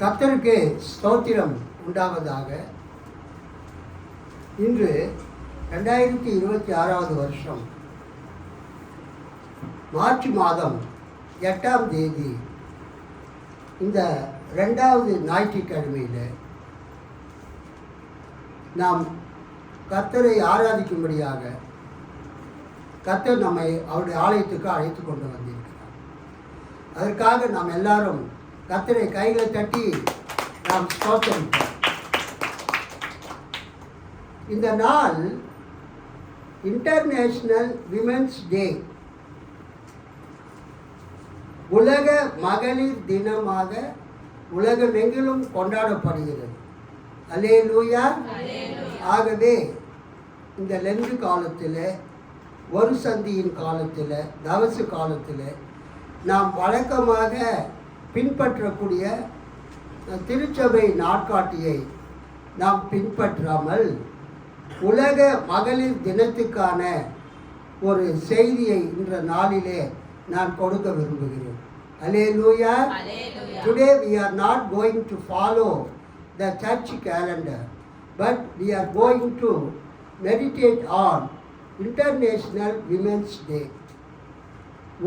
கர்த்தருக்கு ஸ்தோத்திரம் உண்டாவதாக. இன்று 2026 வருஷம் மார்ச் மாதம் 8ஆம் தேதி இந்த 2வது ஞாயிற்றுக்கிழமையில் நாம் கர்த்தரை ஆராதிக்கும்படியாக கர்த்தர் நம்மை அவருடைய ஆலயத்துக்கு அழைத்து கொண்டு வந்திருக்கிறார். அதற்காக நாம் எல்லாரும் கர்த்தரை கைகளை தட்டி நாம் ஸ்தோத்திரிப்போம். இந்த நாள் இன்டர்நேஷனல் விமென்ஸ் டே, உலக மகளிர் தினமாக உலகமெங்கிலும் கொண்டாடப்படுகிறது. அல்லேலூயா. ஆகவே இந்த லெந்து காலத்தில், ஒரு சந்தியின் காலத்தில், தவசு காலத்தில் நாம் வழக்கமாக பின்பற்றக்கூடிய திருச்சபை நாட்காட்டியை நாம் பின்பற்றாமல் உலக மகளிர் தினத்துக்கான ஒரு செய்தியை இன்ற நாளிலே நான் கொடுக்க விரும்புகிறேன். அல்லேலூயா. Today we are not going to follow the church calendar, but we are going to meditate on International Women's Day,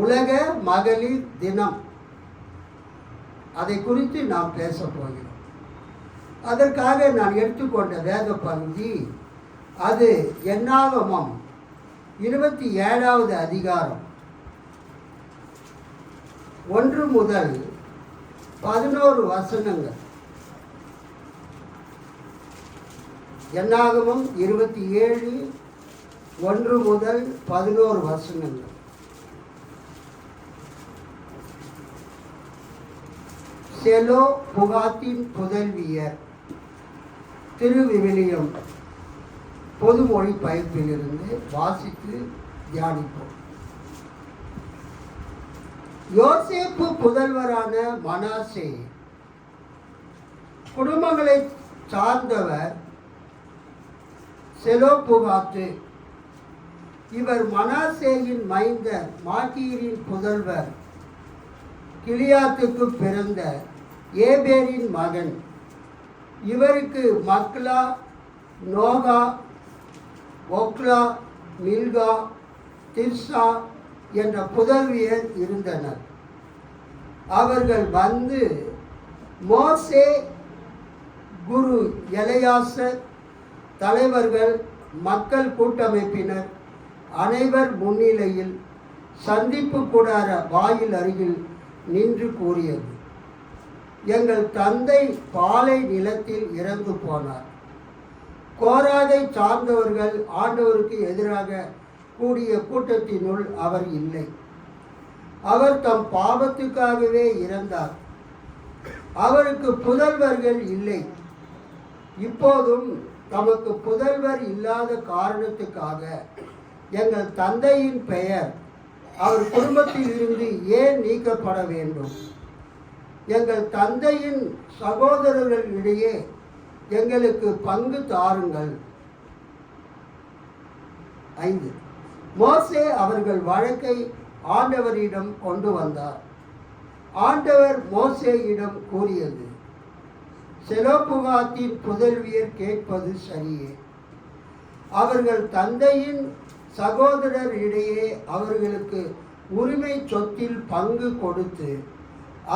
உலக மகளிர் தினம். அதை குறித்து நாம் பேச போகிறோம். அதற்காக நான் எடுத்துக்கொண்ட வேத பகுதி அது என்னாகமம் 27வது அதிகாரம் 1 முதல் 11 வசனங்கள். என்னாகமம் 27 1 முதல் 11 வசனங்கள். செலோ புகாத்தின் புதல்வியர். திருவிவிலியம் பொதுமொழி பயிற்சியிலிருந்து வாசித்து தியானிப்போம். யோசேப்பு புதல்வரான மனாசே குடும்பங்களை சார்ந்தவர் செலோபுகாத்து. இவர் மனாசேயின் மைந்தர் மாகீரின் புதல்வர் கிலியாத்துக்கு பிறந்த ஏபேரின் மகன். இவருக்கு மக்லா, நோகா, ஒக்லா, மில்கா, திர்சா என்ற புதல்வியர் இருந்தனர். அவர்கள் வந்து மோசே, குரு எலையாசர், தலைவர்கள், மக்கள் கூட்டமைப்பினர் அனைவர் முன்னிலையில் சந்திப்பு கூடார வாயில் அருகில் நின்று கூறியது, எங்கள் தந்தை பாலை நிலத்தில் இறந்து போனார். கோராதை சார்ந்தவர்கள் ஆண்டவருக்கு எதிராக கூடிய கூட்டத்தினுள் அவர் இல்லை. அவர் தம் பாவத்துக்காகவே இறந்தார். அவருக்கு புதல்வர்கள் இல்லை. இப்போதும் தமக்கு புதல்வர் இல்லாத காரணத்துக்காக எங்கள் தந்தையின் பெயர் அவர் குடும்பத்தில் இருந்து ஏன் நீக்கப்பட வேண்டும்? எங்கள் தந்தையின் சகோதரர்கள் இடையே எங்களுக்கு பங்கு தாருங்கள். 5. மோசே அவர்கள் வழக்கை ஆண்டவரிடம் கொண்டு வந்தார். ஆண்டவர் மோசேயிடம் கூறியது, செலோபுகாத்தின் புதல்வியர் கேட்பது சரியே. அவர்கள் தந்தையின் சகோதரர் இடையே அவர்களுக்கு உரிமை சொத்தில் பங்கு கொடுத்து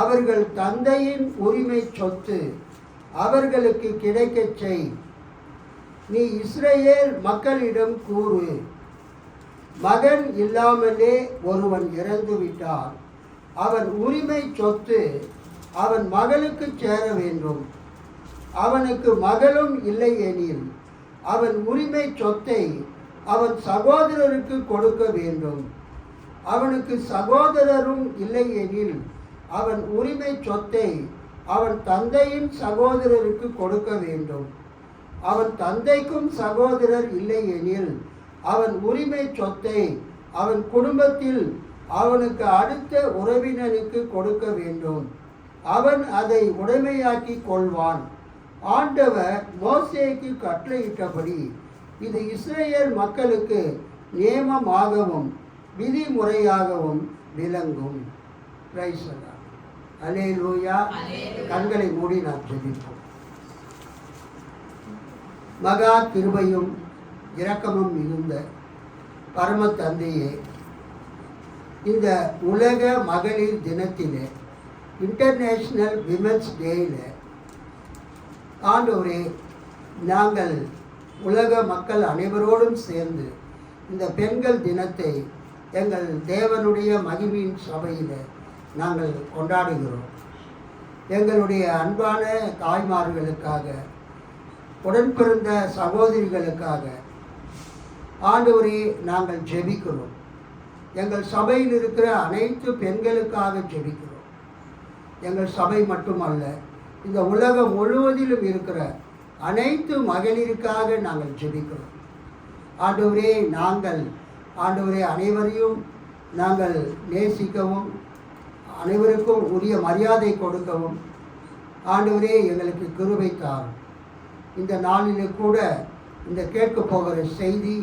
அவர்கள் தந்தையின் உரிமை சொத்து அவர்களுக்கு கிடைக்கச் செய். நீ இஸ்ரவேல் மக்களிடம் கூறு, மகன் இல்லாமலே ஒருவன் இறந்து விட்டால் அவன் உரிமை சொத்து அவன் மகளுக்கு சேர வேண்டும். அவனுக்கு மகளும் இல்லை எனில் அவன் உரிமை சொத்தை அவன் சகோதரருக்கு கொடுக்க வேண்டும். அவனுக்கு சகோதரரும் இல்லை எனில் அவன் உரிமை சொத்தை அவன் தந்தையின் சகோதரருக்கு கொடுக்க வேண்டும். அவன் தந்தைக்கும் சகோதரர் இல்லை எனில் அவன் உரிமை சொத்தை அவன் குடும்பத்தில் அவனுக்கு அடுத்த உறவினனுக்கு கொடுக்க வேண்டும். அவன் அதை உடைமையாக்கி கொள்வான். ஆண்டவர் மோசேக்கு கட்டளையிட்டபடி இது இஸ்ரவேல் மக்களுக்கு நியமமாகவும் விதிமுறையாகவும் விளங்கும். Praise the Lord. அல்லேலூயா. கண்களை மூடி நாம் ஜெபிப்போம். மகா கிருபையும் இரக்கமும் மிகுந்த பரம தந்தையே, இந்த உலக மகளிர் தினத்திலே, இன்டர்நேஷ்னல் விமென்ஸ் டேயில் ஆண்டவரே, நாங்கள் உலக மக்கள் அனைவரோடும் சேர்ந்து இந்த பெண்கள் தினத்தை எங்கள் தேவனுடைய மகிமையின் சபையில் நாங்கள் கொண்டாடுகிறோம். எங்களுடைய அன்பான தாய்மார்களுக்காக, உடன்பிறந்த சகோதரிகளுக்காக ஆண்டவரே நாங்கள் ஜெபிக்கிறோம். எங்கள் சபையில் இருக்கிற அனைத்து பெண்களுக்காக ஜெபிக்கிறோம். எங்கள் சபை மட்டுமல்ல, இந்த உலகம் முழுவதிலும் இருக்கிற அனைத்து மகளிருக்காக நாங்கள் ஜெபிக்கிறோம். ஆண்டவரே, ஆண்டவரே அனைவரையும் நாங்கள் நேசிக்கவும், அனைவருக்கும் உரிய மரியாதை கொடுக்கவும் ஆண்டவரே எங்களுக்கு கிருபை தாரும். இந்த நாளிலே கூட இந்த கேட்க போகிற செய்தி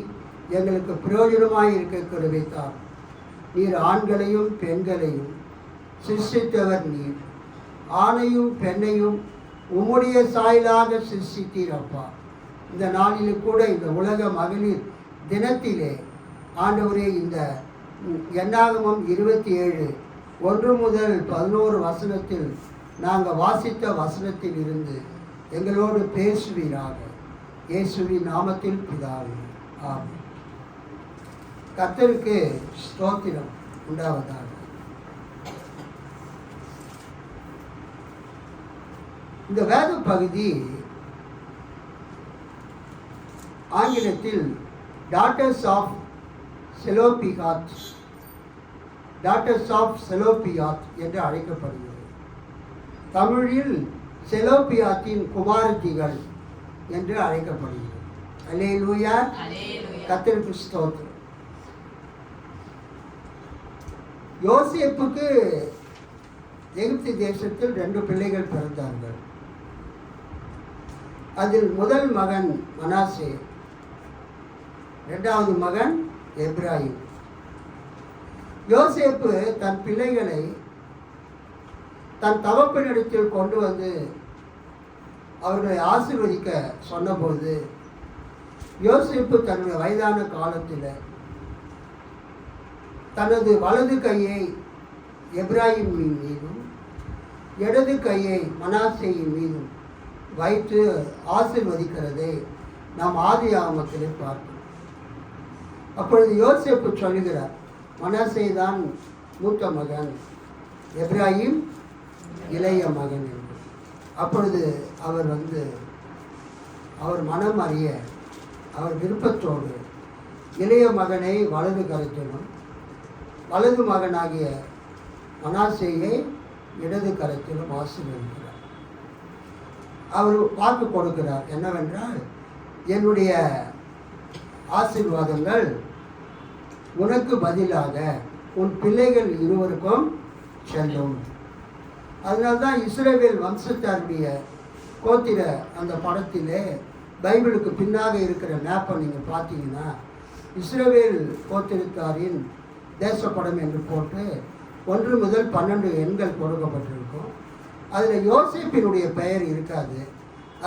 எங்களுக்கு பிரயோஜனமாக இருக்க கிருபை தாரும். நீர் ஆண்களையும் பெண்களையும் சிருஷ்டித்தவர். நீர் ஆணையும் பெண்ணையும் உம்முடைய சாயலாக சிருஷ்டித்தீர் அப்பா. இந்த நாளிலே கூட இந்த உலக மகளிர் தினத்திலே ஆண்டவரே, இந்த என்னாகமம் 27:1 முதல் 11 வசனத்தில் நாங்கள் வாசித்த வசனத்தில் இருந்து எங்களோடு பேசுவீராக. இயேசுவின் நாமத்தில் பிதாவே, ஆமென். கர்த்தருக்கு ஸ்தோத்திரம் உண்டாவதாக. இந்த வேத பகுதி ஆங்கிலத்தில் டாட்டர்ஸ் ஆஃப் செலோபியாத் என்று அழைக்கப்படுகிறது. தமிழில் செலோபியாத்தின் குமாரத்திகள் என்று அழைக்கப்படுகிறது. அல்லேலூயா. கர்த்தருக்கு ஸ்தோத்திரம். யோசேப்புக்கு எகிப்து தேசத்தில் 2 பிள்ளைகள் பிறந்தார்கள். அதில் முதல் மகன் மனாசே, 2வது மகன் எப்ராயிம். யோசேப்பு தன் பிள்ளைகளை தன் தகப்பனிடத்தில் கொண்டு வந்து அவர்களை ஆசீர்வதிக்க சொன்னபோது, யோசேப்பு தன்னுடைய வயதான காலத்தில் தனது வலது கையை எப்ராயிமின் மீதும் இடது கையை மனாசேயின் மீதும் வைத்து ஆசீர்வதிக்கிறதை நாம் ஆதியாகமத்திலே பார்க்கிறோம். அப்பொழுது யோசேப்பு சொல்லுகிறார், மனாசே தான் மூத்த மகன், எப்ராயிம் இளைய மகன் என்று. அப்பொழுது அவர் மனம் அறிய, அவர் விருப்பத்தோடு இளைய மகனை வலது கரத்திலும் வலது மகனாகிய மனாசேயை இடது கரத்திலும் ஆசீர்வதிக்கிறார். அவர் வாக்கு கொடுக்கிறார் என்னவென்றால், என்னுடைய ஆசீர்வாதங்கள் உனக்கு பதிலாக உன் பிள்ளைகள் இருவருக்கும் செல்லும். அதனால்தான் இஸ்ரவேல் வம்சத்தாருடைய கோத்திர அந்த படத்திலே பைபிளுக்கு பின்னாக இருக்கிற மேப்பை நீங்கள் பார்த்தீங்கன்னா இஸ்ரவேல் கோத்திரத்தாரின் தேசப்படம் என்று போட்டு 1 முதல் 12 எண்கள் கொடுக்கப்பட்டிருக்கும். அதில் யோசேப்பினுடைய பெயர் இருக்காது.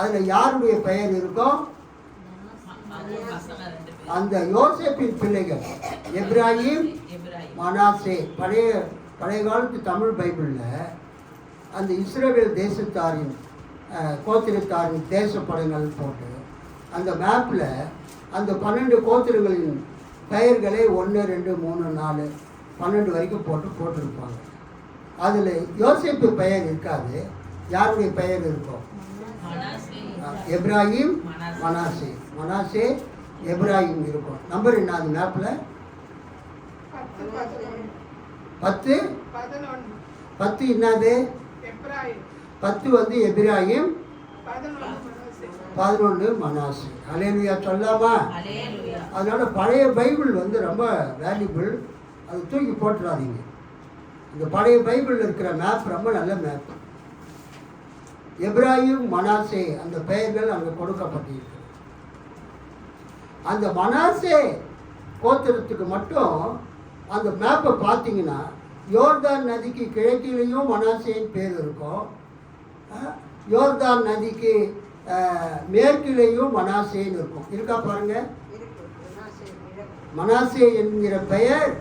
அதில் யாருடைய பெயர் இருக்கும்? அந்த யோசேப்பின் பிள்ளைகள் எப்ராயிம், மனாசே. பழைய காலத்து தமிழ் பைபிளில் அந்த இஸ்ரவேல் தேசத்தாரின் கோத்திரத்தாரின் தேசப்படங்கள் போட்டு அந்த மேப்பில் அந்த 12 கோத்திரங்களின் பெயர்களை 1, 2, 3, 4, 12 வரைக்கும் போட்டிருப்பாங்க. அதில் யோசேப்பு பெயர் இருக்காது. யாருடைய பெயர் இருக்கும்? எப்ராயிம், மனாசே, எப்ராயிம் இருக்கும். நம்பர் என்ன அது மேப்பில்? 10 என்னது? 10 எப்ராயிம், 11 மனாசே. அல்லேலூயா சொல்லாமா? அதனால பழைய பைபிள் ரொம்ப வேல்யூபிள். அது தூக்கி போட்டுறாதீங்க. இந்த பழைய பைபிளில் இருக்கிற மேப் ரொம்ப நல்ல மேப். எப்ராயிம், மனாசே அந்த பெயர்கள் அங்கே கொடுக்கப்பட்டிருக்கு. அந்த மனாசே கோத்திரத்துக்கு மட்டும் அந்த மேப்பை பார்த்தீங்கன்னா யோர்தான் நதிக்கு கிழக்கிலேயும் மனாசேயின் பேர் இருக்கும். யோர்தான் நதிக்கு மேற்கிலேயும் மனாசேன்னு இருக்கும். இருக்கா பாருங்க. மனாசே என்கிற பெயர்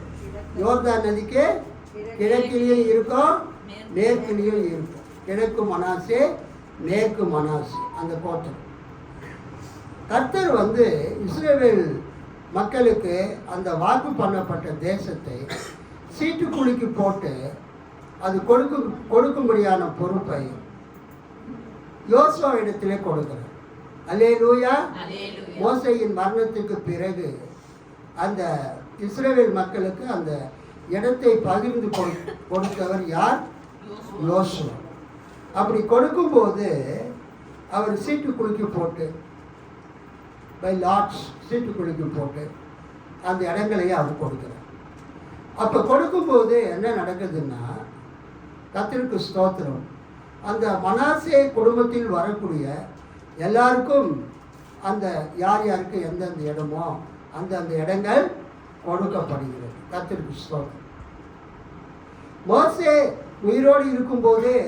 யோர்தான் நதிக்கு கிழக்கிலேயும் இருக்கும், மேற்கிலேயும் இருக்கும். கிழக்கு மனாசே, மேற்கு மனாசே, அந்த கோத்திரம். கர்த்தர் வந்து இஸ்ரவேல் மக்களுக்கு அந்த வாக்கு பண்ணப்பட்ட தேசத்தை சீட்டுக்குழிக்கு போட்டு அது கொடுக்கும்படியான பொறுப்பை யோசுவா இடத்திலே கொடுக்கிறார். அல்லேலூயா. மோசேயின் மரணத்துக்கு பிறகு அந்த இஸ்ரவேல் மக்களுக்கு அந்த இடத்தை பகிர்ந்து கொடுத்தவர் யார்? யோசுவா. அப்படி கொடுக்கும்போது அவர் சீட்டுக்குழிக்கு போட்டு, பை லாட்ஸ் சீட்டுக்குழிக்கு போட்டு அந்த இடங்களையே அவர் கொடுக்கிறார். அப்போ கொடுக்கும்போது என்ன நடக்குதுன்னா, கர்த்தருக்கு ஸ்தோத்திரம், அந்த மனாசே குடும்பத்தில் வரக்கூடிய எல்லாருக்கும் அந்த யார் யாருக்கு எந்தெந்த இடமோ அந்தந்த இடங்கள் கொடுக்கப்படுகிறது. கர்த்தருக்கு ஸ்தோத்திரம். மோசே உயிரோடு இருக்கும்போதே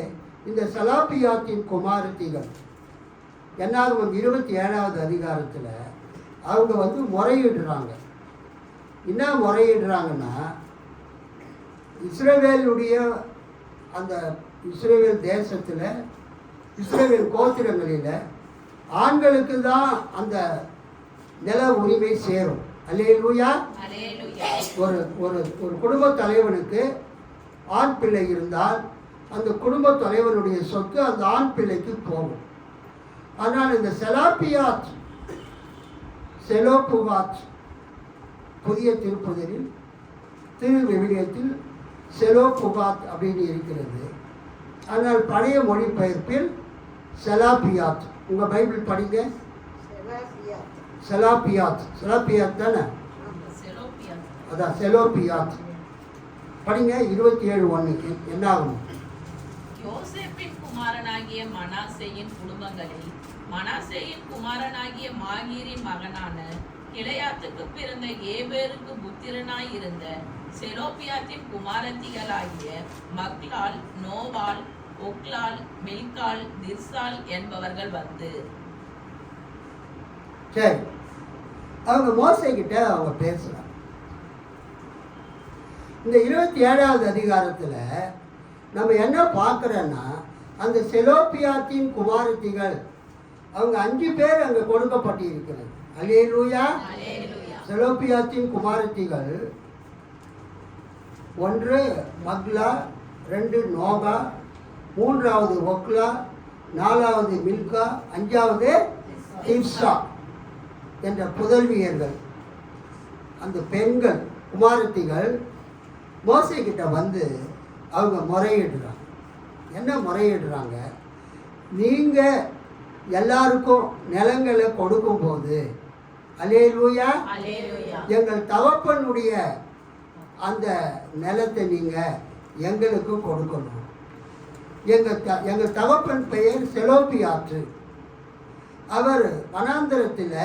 இந்த செலாபியாத்தின் குமாரத்திகள் என்னாகும் 27வது அதிகாரத்தில் அவங்க வந்து முறையிடுறாங்க. என்ன முறையிடுறாங்கன்னா, இஸ்ரவேலுடைய அந்த இஸ்ரவேல் தேசத்தில் இஸ்ரவேல் கோத்திரங்களில் ஆண்களுக்கு தான் அந்த நில உரிமை சேரும். அல்லேலூயா. ஒரு ஒரு ஒரு குடும்ப தலைவனுக்கு ஆண் பிள்ளை இருந்தால் அந்த குடும்ப தலைவனுடைய சொத்து அந்த ஆண் பிள்ளைக்கு போகும். ஆனால் இந்த செலாபியாத், செலோபுகாத், புதிய திருப்புதலில் திரு விவிலியத்தில் செலோபுகாத் அப்படின்னு இருக்கிறது. ஆனால் பழைய மொழிபெயர்ப்பில் செலாபியாத். உங்கள் பைபிள் படிங்க. செலாபியாத், செலாபியாத் தானே? அதான் செலோபியாத் படிங்க. 27:1 என்ன ஆகும்? யோசேப்பின் குமாரனாகிய மனாசேயின் குடும்பங்களில் மனாசேயின் குமாரனாகிய மாகீரின் மகனான கிளையாத்துக்கு பிறந்த ஏபேருக்கு புத்திரனாய் இருந்த செலோபியாத்தின் குமாரத்திகளாகிய மக்லால், நோவால், ஒக்லால், மில்கால், திர்சால் என்பவர்கள் வந்து. சரி, அவங்க மோசே கிட்ட அவங்க பேசுறாங்க. இந்த 27வது அதிகாரத்தில் நம்ம என்ன பார்க்குறோன்னா, அந்த செலோபியாத்தின் குமாரத்திகள் அவங்க 5 பேர் அங்கே கொடுக்கப்பட்டிருக்கிறது. அல்லேலூயா. செலோபியாத்தின் குமாரத்திகள் 1 மக்லா, 2 நோகா, 3வது ஒக்லா, 4வது மில்கா, 5வது திர்சா என்ற புதல்வியர்கள். அந்த பெண்கள் குமாரத்திகள் மோசே கிட்ட வந்து அவங்க முறையிடுறாங்க. என்ன முறையிடுறாங்க? நீங்கள் எல்லாருக்கும் நிலங்களை கொடுக்கும்போது, அல்லேலூயா, எங்கள் தகப்பனுடைய அந்த நிலத்தை நீங்கள் எங்களுக்கு கொடுக்கணும். எங்கள் தகப்பன் பெயர் செலோபியாத்து. அவர் வனாந்தரத்தில்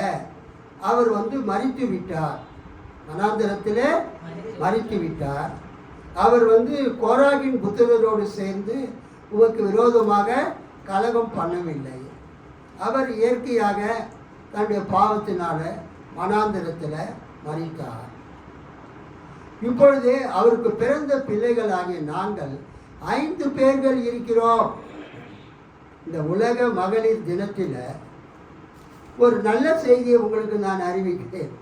அவர் வந்து மரித்து விட்டார். வனாந்தரத்தில் மரித்து விட்டார். அவர் வந்து கோராகின் புத்திரரோடு சேர்ந்து உமக்கு விரோதமாக கலகம் பண்ணவில்லை. அவர் இயற்கையாக தன்னுடைய பாவத்தினால வனாந்தரத்தில் மரித்தார். இப்பொழுது அவருக்கு பிறந்த பிள்ளைகளாகிய நாங்கள் 5 பேர்கள் இருக்கிறோம். இந்த உலக மகளிர் தினத்தில் ஒரு நல்ல செய்தியை உங்களுக்கு நான் அறிவிக்கிறேன்.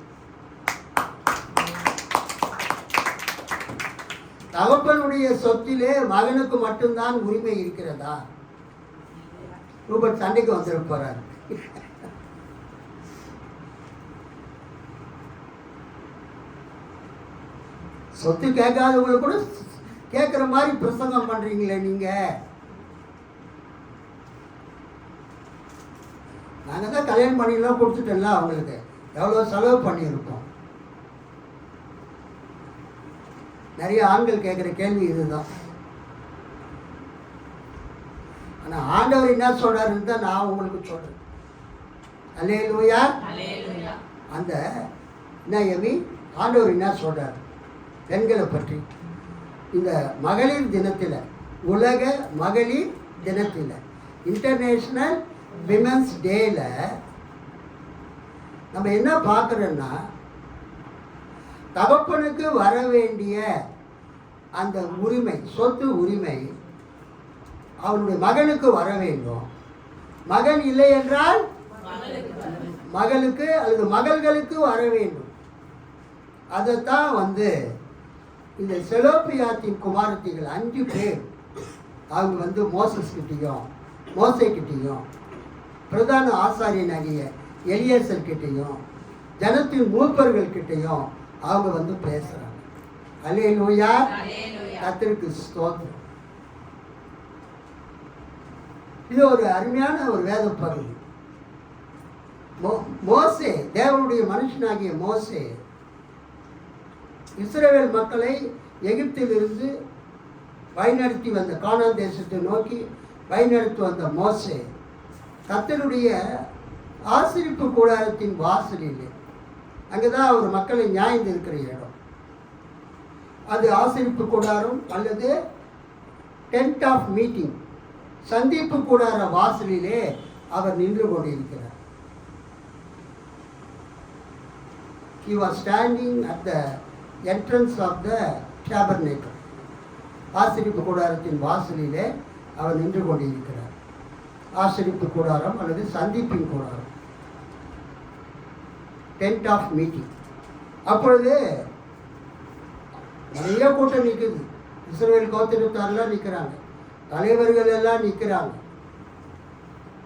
தகப்பனுடைய சொத்திலே மகனுக்கு மட்டும்தான் உரிமை இருக்கிறதா? ரூபர்ட் சண்டைக்கு வந்துட போறார். சொத்து கேட்காதவங்களுக்கு கூட கேட்குற மாதிரி பிரசங்கம் பண்றீங்களே நீங்க. நாங்கள் தான் கல்யாணம் பண்ணிலாம் கொடுத்துட்டோம்ல, அவங்களுக்கு எவ்வளோ செலவு பண்ணியிருக்கோம். நிறைய ஆண்கள் கேட்குற கேள்வி இதுதான். ஆனால் ஆண்டவர் என்ன சொல்றாருன்னு தான் நான் உங்களுக்கு சொல்றேன். அல்லேலூயா. அந்த என்ன எமி ஆண்டவர் என்ன சொல்றாரு பெண்களை பற்றி? இந்த மகளிர் தினத்தில், உலக மகளிர் தினத்தில், இன்டர்நேஷ்னல் விமென்ஸ் டேல நம்ம என்ன பார்க்குறோன்னா, தகப்பனுக்கு வர வேண்டிய அந்த உரிமை, சொத்து உரிமை அவனுடைய மகனுக்கு வர வேண்டும். மகன் இல்லை என்றால் மகளுக்கு அல்லது மகள்களுக்கு வர வேண்டும். அதைத்தான் இந்த செலோப்பியாத்தின் குமாரத்திகள் 5 பேர் அவங்க மோசஸ் கிட்டேயும் மோசே கிட்டேயும் பிரதான ஆசாரியனாகிய எலியேசர் கிட்டேயும் ஜனத்தின் மூப்பர்கள் கிட்டேயும் அவங்க பேசுறாங்க. அல்லேலூயா, கர்த்தருக்கு ஸ்தோத்திரம். இது ஒரு அருமையான ஒரு வேத பகுதி. மோசே, தேவனுடைய மனுஷனாகிய மோசே, இஸ்ரவேல் மக்களை எகிப்திலிருந்து வழிநடத்தி வந்த, கானான் தேசத்தை நோக்கி வழிநடத்தி வந்த மோசே, கர்த்தருடைய ஆசரிப்பு கூடாரத்தின் வாசலில், அங்கேதான் அவர் மக்களை நியாயம் இருக்கிற இடம், அது ஆசரிப்பு கூடாரம் அல்லது டென்ட் ஆஃப் மீட்டிங், சந்திப்பு கூடார வாசலிலே அவர் நின்று கொண்டிருக்கிறார். He was standing at the entrance of the tabernacle. ஆசரிப்பு கூடாரத்தின் வாசலிலே அவர் நின்று கொண்டிருக்கிறார். ஆசரிப்பு கூடாரம் அல்லது சந்திப்பின் கூடாரம், டென்ட் ஆஃப் மீட்டிங். அப்பொழுது நிறைய கூட்டம் நிற்குது. இஸ்ரவேல் கோத்திரத்தாரெல்லாம் நிற்கிறாங்க, தலைவர்கள் எல்லாம் நிற்கிறாங்க.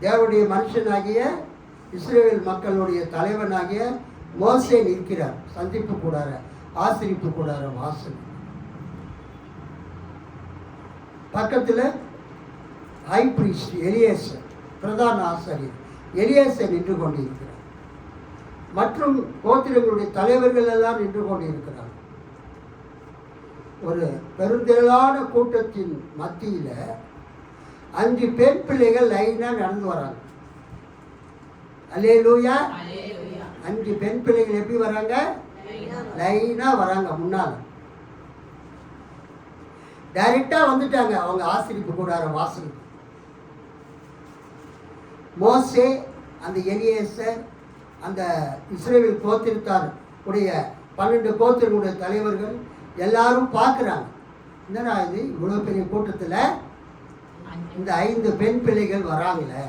தேவனுடைய மனுஷனாகிய இஸ்ரவேல் மக்களுடைய தலைவனாகிய மோசே நிற்கிறார் சந்திப்பு கூடார, ஆசரிப்பு கூடார வாசல். பக்கத்தில் ஹை பிரீஸ்ட் எலியேசர், பிரதான ஆசாரியர் எலியேசர் நின்று கொண்டிருக்கிறார். மற்றும் கோத்திரங்களுடைய தலைவர்கள் எல்லாம் நின்று கொண்டிருக்கிறார். ஒரு பெருந்திரளான கூட்டத்தின் மத்தியில் 5 பெண் பிள்ளைகள் லைனாக நடந்து வராங்க. அல்லேலூயா. 5 பெண் பிள்ளைகள் எப்படி வராங்க? லைனாக வராங்க. முன்னால் டைரெக்டாக வந்துட்டாங்க அவங்க ஆசரிப்பு கூடார வாசலுக்கு. மோசே, அந்த எலியேசர், அந்த இஸ்ரவேல் கோத்திரத்தார் உடைய 12 கோத்திரங்களுடைய தலைவர்கள் எல்லாரும் பார்க்குறாங்க. என்னடா இது, இவ்வளோ பெரிய கூட்டத்தில் இந்த 5 பெண் பிள்ளைகள் வராங்களே.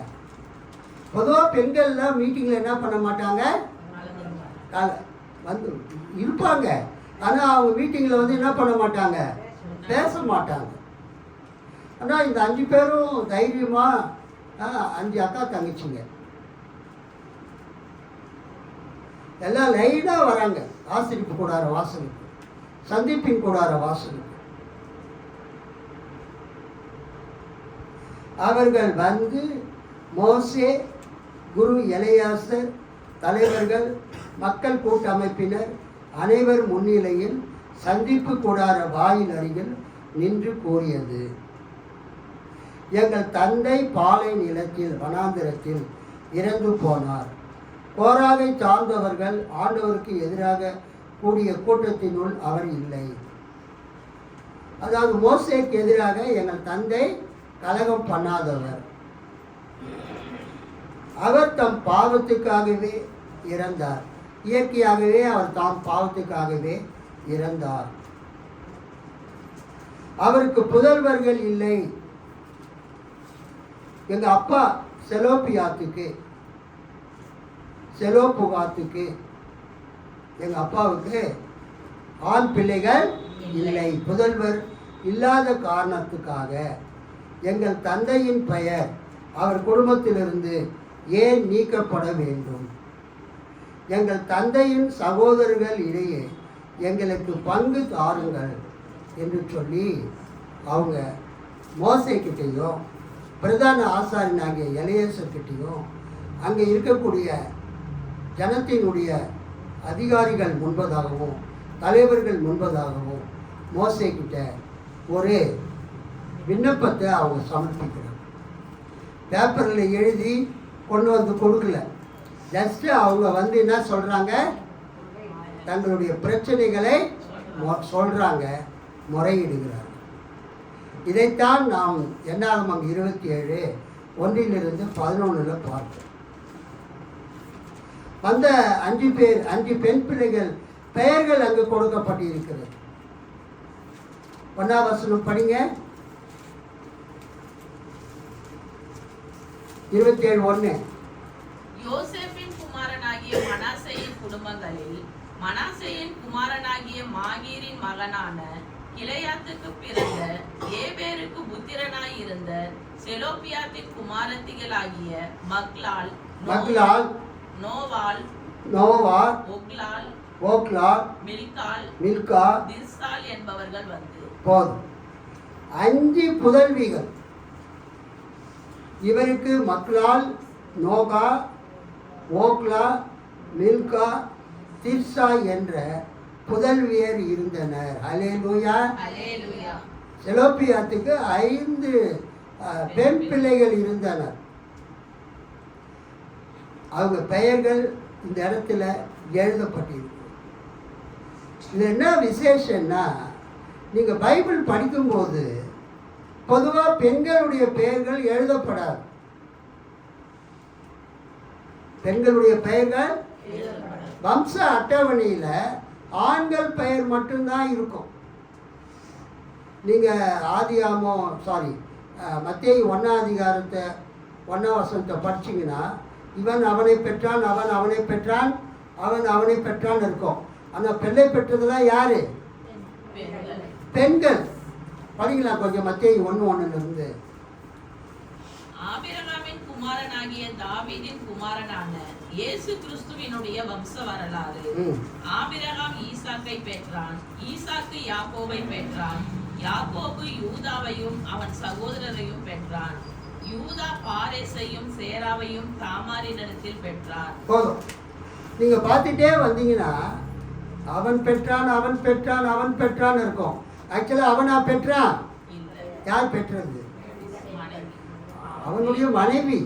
பொதுவாக பெண்கள்லாம் மீட்டிங்கில் என்ன பண்ண மாட்டாங்க, இருப்பாங்க. ஆனால் அவங்க மீட்டிங்கில் என்ன பண்ண மாட்டாங்க, பேச மாட்டாங்க. ஆனால் இந்த 5 பேரும் தைரியமாக, 5 அக்கா தங்கச்சிங்க எல்லாம் லைனாக வராங்க ஆசரிப்பு கூடார வாசலுக்கு, சந்திப்பின் கூடார வாசலுக்கு. அவர்கள் மோசே, குரு எலியாசர், தலைவர்கள், மக்கள் கூட்டமைப்பினர் அனைவர் முன்னிலையில் சந்திப்பு கூடார வாயில் அருகில் நின்று கூறியது, எங்கள் தந்தை பாலை நிலத்தில் வனாந்திரத்தில் இறந்து போனார். கோராகை சார்ந்தவர்கள் ஆண்டவருக்கு எதிராக கூடிய கூட்டத்தினுள் அவர் இல்லை. அதாவது மோசேக்கு எதிராக எங்கள் தந்தை கலகம் பண்ணாதவர். அவர் தம் பாவத்துக்காகவே இறந்தார். இயற்கையாகவே அவர் தாம் பாவத்துக்காகவே இறந்தார். அவருக்கு புதல்வர்கள் இல்லை. எங்க அப்பா செலோப்புகாத்துக்கு எங்க அப்பாவுக்கு ஆண் பிள்ளைகள் இல்லை. புதல்வர் இல்லாத காரணத்துக்காக எங்கள் தந்தையின் பெயர் அவர் குடும்பத்திலிருந்து ஏன் நீக்கப்பட வேண்டும்? எங்கள் தந்தையின் சகோதரர்கள் இடையே எங்களுக்கு பங்கு தாருங்கள் என்று சொல்லி அவங்க மோசேக்கிட்டையும் பிரதான ஆசாரியனாகிய எலியாசர்கிட்டையும் அங்கே இருக்கக்கூடிய ஜனத்தினுடைய அதிகாரிகள் முன்பதாகவும் தலைவர்கள் முன்பதாகவும் மோசேக்கிட்ட ஒரு விண்ணப்பத்தை அவங்க சமர்ப்பிக்கிறாங்க. பேப்பரில் எழுதி கொண்டு வந்து கொடுக்கல. ஜஸ்ட்டு அவங்க என்ன சொல்கிறாங்க, தங்களுடைய பிரச்சனைகளை சொல்கிறாங்க, முறையிடுகிறாங்க. இதைத்தான் நாம் என்னாகமம் 27:1-11 பார்த்தோம். அந்த 5 பெண் பிள்ளைகள் பெயர்கள் அங்கு கொடுக்கப்பட்டிருக்கிறது. 1ஆம் வசனம் படிங்க. 27:1. யோசேப்பின் குமாரனாகிய மனாசேயின் குடும்பங்களில் மனாசேயின் குமாரனாகிய மாகீரின் மகனான கிளையாத்துக்கு பிறந்த ஏபேருக்கு புத்திரனாய் இருந்த செலோப்பியாத்தின் குமாரத்திகளாகிய மக்லால், நோவால், ஒக்லால், மில்கா, திர்சால் என்பவர்கள் வந்து போதும். 5 புதல்விகள். இவருக்கு மக்லால், நோகா, ஓக்லா, மில்கா, திர்சா என்ற புதல்வியர் இருந்தனர். அல்லேலூயா. செலோப்பியாத்துக்கு 5 பெண் பிள்ளைகள் இருந்தனர். அவங்க பெயர்கள் இந்த இடத்துல எழுதப்பட்டிருக்கு. இது என்ன விசேஷம்னா, நீங்கள் பைபிள் படிக்கும்போது பொதுவாக பெண்களுடைய பெயர்கள் எழுதப்படாது. பெண்களுடைய பெயர்கள் வம்ச அட்டவணையில் ஆண்கள் பெயர் மட்டும்தான் இருக்கும். நீங்கள் மத்தேயு 1ஆம் அதிகாரத்தை 1ஆம் வசனத்தை படிச்சிங்கன்னா, இவன் அவனை பெற்றான், அவன் அவனை பெற்றான், அவன் அவனை பெற்றான் இருக்கும். ஆனால் பிள்ளை பெற்றதெல்லாம் யாரு? பெண்கள். படிக்கலாம் கொஞ்சம் மத்தேயு 1:1 ஆபிரகாமின் குமாரனாகிய தாவீதின் குமாரனான இயேசு கிறிஸ்துவினுடைய வம்ச வரலாறு. ஆபிரகாம் ஈசாக்கை பெற்றான், ஈசாக்கு யாக்கோபை பெற்றான், யாக்கோபு யூதாவையும் அவன் சகோதரரையும் பெற்றான், யூதா பாரேசையும் சேராவையும் தாமாரினிடத்தில் பெற்றான். போதும். நீங்க பார்த்துட்டே வந்தீங்கன்னா அவன் பெற்றான், அவன் பெற்றான், அவன் பெற்றான் இருக்கும். ஆக்சுவலா அவனா பெற்றான்? யார் பெற்றது? அவனுடைய மனைவி.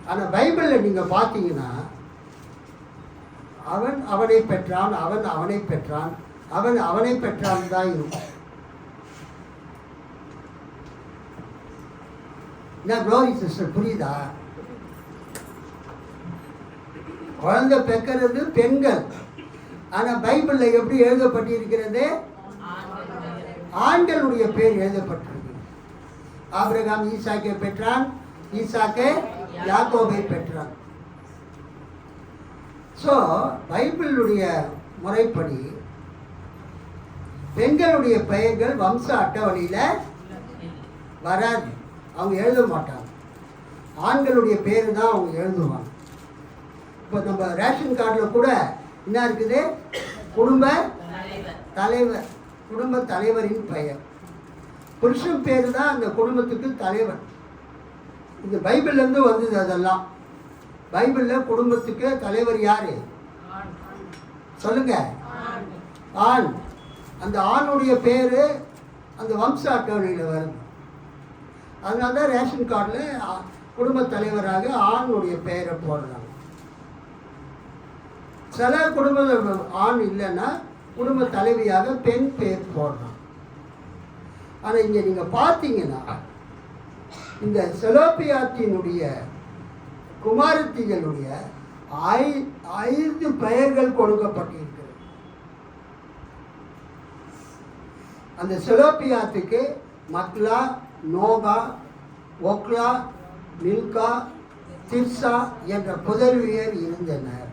ஆனால் பைபிளில் நீங்கள் பார்த்தீங்கன்னா அவன் அவனை பெற்றான், அவன் அவனை பெற்றான், அவன் அவனை பெற்றான் தான் இருக்கும். என்ன க்ளோரி சிஸ்டர், புரியுதா? குழந்தை பெக்கிறது பெண்கள். ஆனால் பைபிளில் எப்படி எழுதப்பட்டிருக்கிறது? ஆண்களுடைய பேர் எழுதப்பட்டிருக்கு. ஆபிரகாம் ஈசாக்கை பெற்றான், ஈசாக்கை யாக்கோபை பெற்றான். ஸோ பைபிளுடைய முறைப்படி பெண்களுடைய பெயர்கள் வம்ச அட்டவணையில் வராது. அவங்க எழுத மாட்டாங்க. ஆண்களுடைய பேர் தான் அவங்க எழுதுவாங்க. இப்போ நம்ம ரேஷன் கார்டில் கூட என்ன இருக்குது? குடும்ப தலைவர், குடும்ப தலைவரின் பெயர். புருஷன் பேர் தான் அந்த குடும்பத்துக்கு தலைவர். இந்த பைபிள்லேருந்து வந்தது. அதெல்லாம் பைபிளில் குடும்பத்துக்கு தலைவர் யாரு சொல்லுங்க? ஆண். அந்த ஆணுடைய பேர் அந்த வம்ச அட்டவணையில் வருது. அதனால தான் ரேஷன் கார்டில் குடும்ப தலைவராக ஆணுடைய பெயரை போடுறாங்க. சில குடும்ப ஆண் இல்லைன்னா குடும்ப தலைவியாக பெண் பெயர் போடுறாங்க. ஆனால் இங்கே நீங்கள் பார்த்தீங்கன்னா இந்த செலோப்பியாத்தினுடைய குமாரத்திகளுடைய 5 பெயர்கள் கொடுக்கப்பட்டிருக்கிறது. அந்த செலோப்பியாத்துக்கு மக்லா, நோகா, ஒக்லா, மில்கா, திர்சா என்ற புதல்வியர் இருந்தனர்.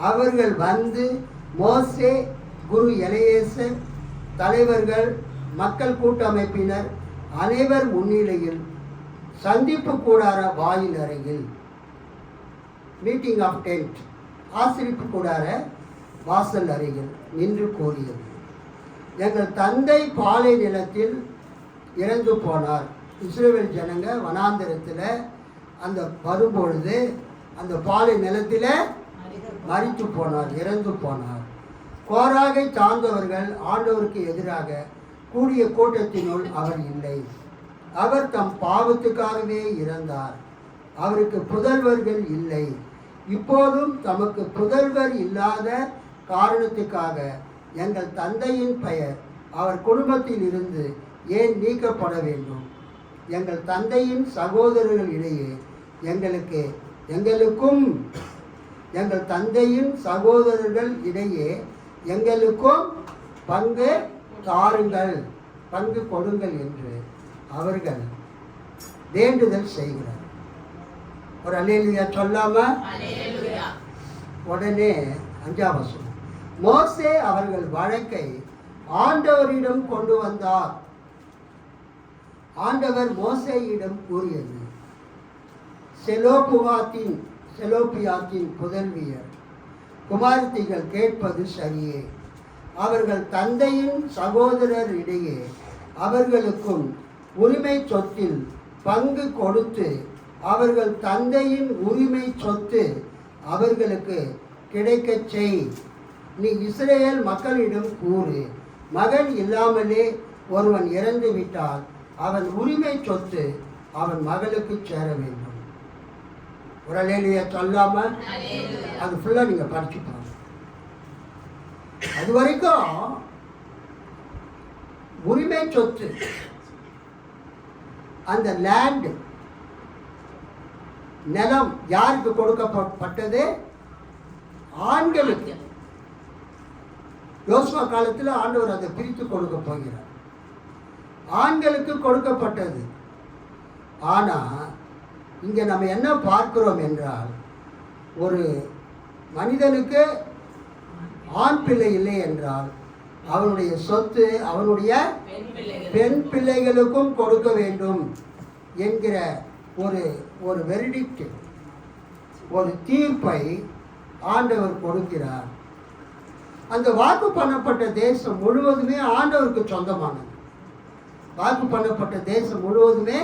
அவர்கள் வந்து மோசே, குரு எலியேசர், தலைவர்கள், மக்கள் கூட்டமைப்பினர் அனைவர் முன்னிலையில் சந்திப்பு கூடார வாயில் அறையில், மீட்டிங் ஆஃப் டென்ட், ஆசிரிப்பு கூடார வாசல் அறையில் நின்று கூறியது, எங்கள் தந்தை பாலை நிலத்தில் இறந்து போனார். இஸ்ரவேல் ஜனங்க வனாந்திரத்தில் அந்த வரும்பொழுது அந்த பாலை நிலத்தில் மரித்து போனார், இறந்து போனார். கோராகை சார்ந்தவர்கள் ஆண்டவருக்கு எதிராக கூடிய கூட்டத்தினுள் அவர் இல்லை. அவர் தம் பாவத்துக்காகவே இறந்தார். அவருக்கு புதல்வர்கள் இல்லை. இப்போதும் தமக்கு புதல்வர் இல்லாத காரணத்துக்காக எங்கள் தந்தையின் பெயர் அவர் குடும்பத்தில் இருந்து ஏன் நீக்கப்பட வேண்டும்? எங்கள் தந்தையின் சகோதரர்கள் இடையே எங்களுக்கும் எங்கள் தந்தையின் சகோதரர்கள் இடையே எங்களுக்கும் பங்கு தாருங்கள், பங்கு கொடுங்கள் என்று அவர்கள் வேண்டுதல் செய்கிறார். ஒரு அல்லேலூயா சொல்லாம உடனே 5ஆம் வசனம், மோசே அவர்கள் வழக்கை ஆண்டவரிடம் கொண்டு வந்தார். ஆண்டவர் மோசேயிடம் கூறியது, செலோப்பியாத்தின் புதல்வியர் குமாரத்திகள் கேட்பது சரியே. அவர்கள் தந்தையின் சகோதரர் இடையே அவர்களுக்கும் உரிமை சொத்தில் பங்கு கொடுத்து அவர்கள் தந்தையின் உரிமை சொத்து அவர்களுக்கு கிடைக்கச் செய். நீ இஸ்ரேல் மக்களிடம் கூறு, மகன் இல்லாமலே ஒருவன் இறந்து விட்டால் அவன் உரிமை சொத்து அவன் மகளுக்கு சேர வேண்டும். ஒரு அல்லேலூயா சொல்லாம அது ஃபுல்லா நீங்க படிச்சுப்பாங்க. அது வரைக்கும் உரிமை சொத்து, அந்த லேண்ட், நிலம் யாருக்கு கொடுக்கப்பட்டது? ஆண்களுக்கு. யோசுவா காலத்தில் ஆண்டவர் அதை பிரித்து கொடுக்க போகிறார். ஆண்களுக்கு கொடுக்கப்பட்டது. ஆனா இங்க நம்ம என்ன பார்க்கிறோம் என்றால், ஒரு மனிதனுக்கு ஆண் பிள்ளை இல்லை என்றால் அவனுடைய சொத்து அவனுடைய பெண் பிள்ளைகளுக்கும் கொடுக்க வேண்டும் என்கிற ஒரு வெர்டிக்ட், ஒரு தீர்ப்பை ஆண்டவர் கொடுக்கிறார். அந்த வாக்கு பண்ணப்பட்ட தேசம் முழுவதுமே ஆண்டவருக்கு சொந்தமானது. வாக்கு பண்ணப்பட்ட தேசம் முழுவதுமே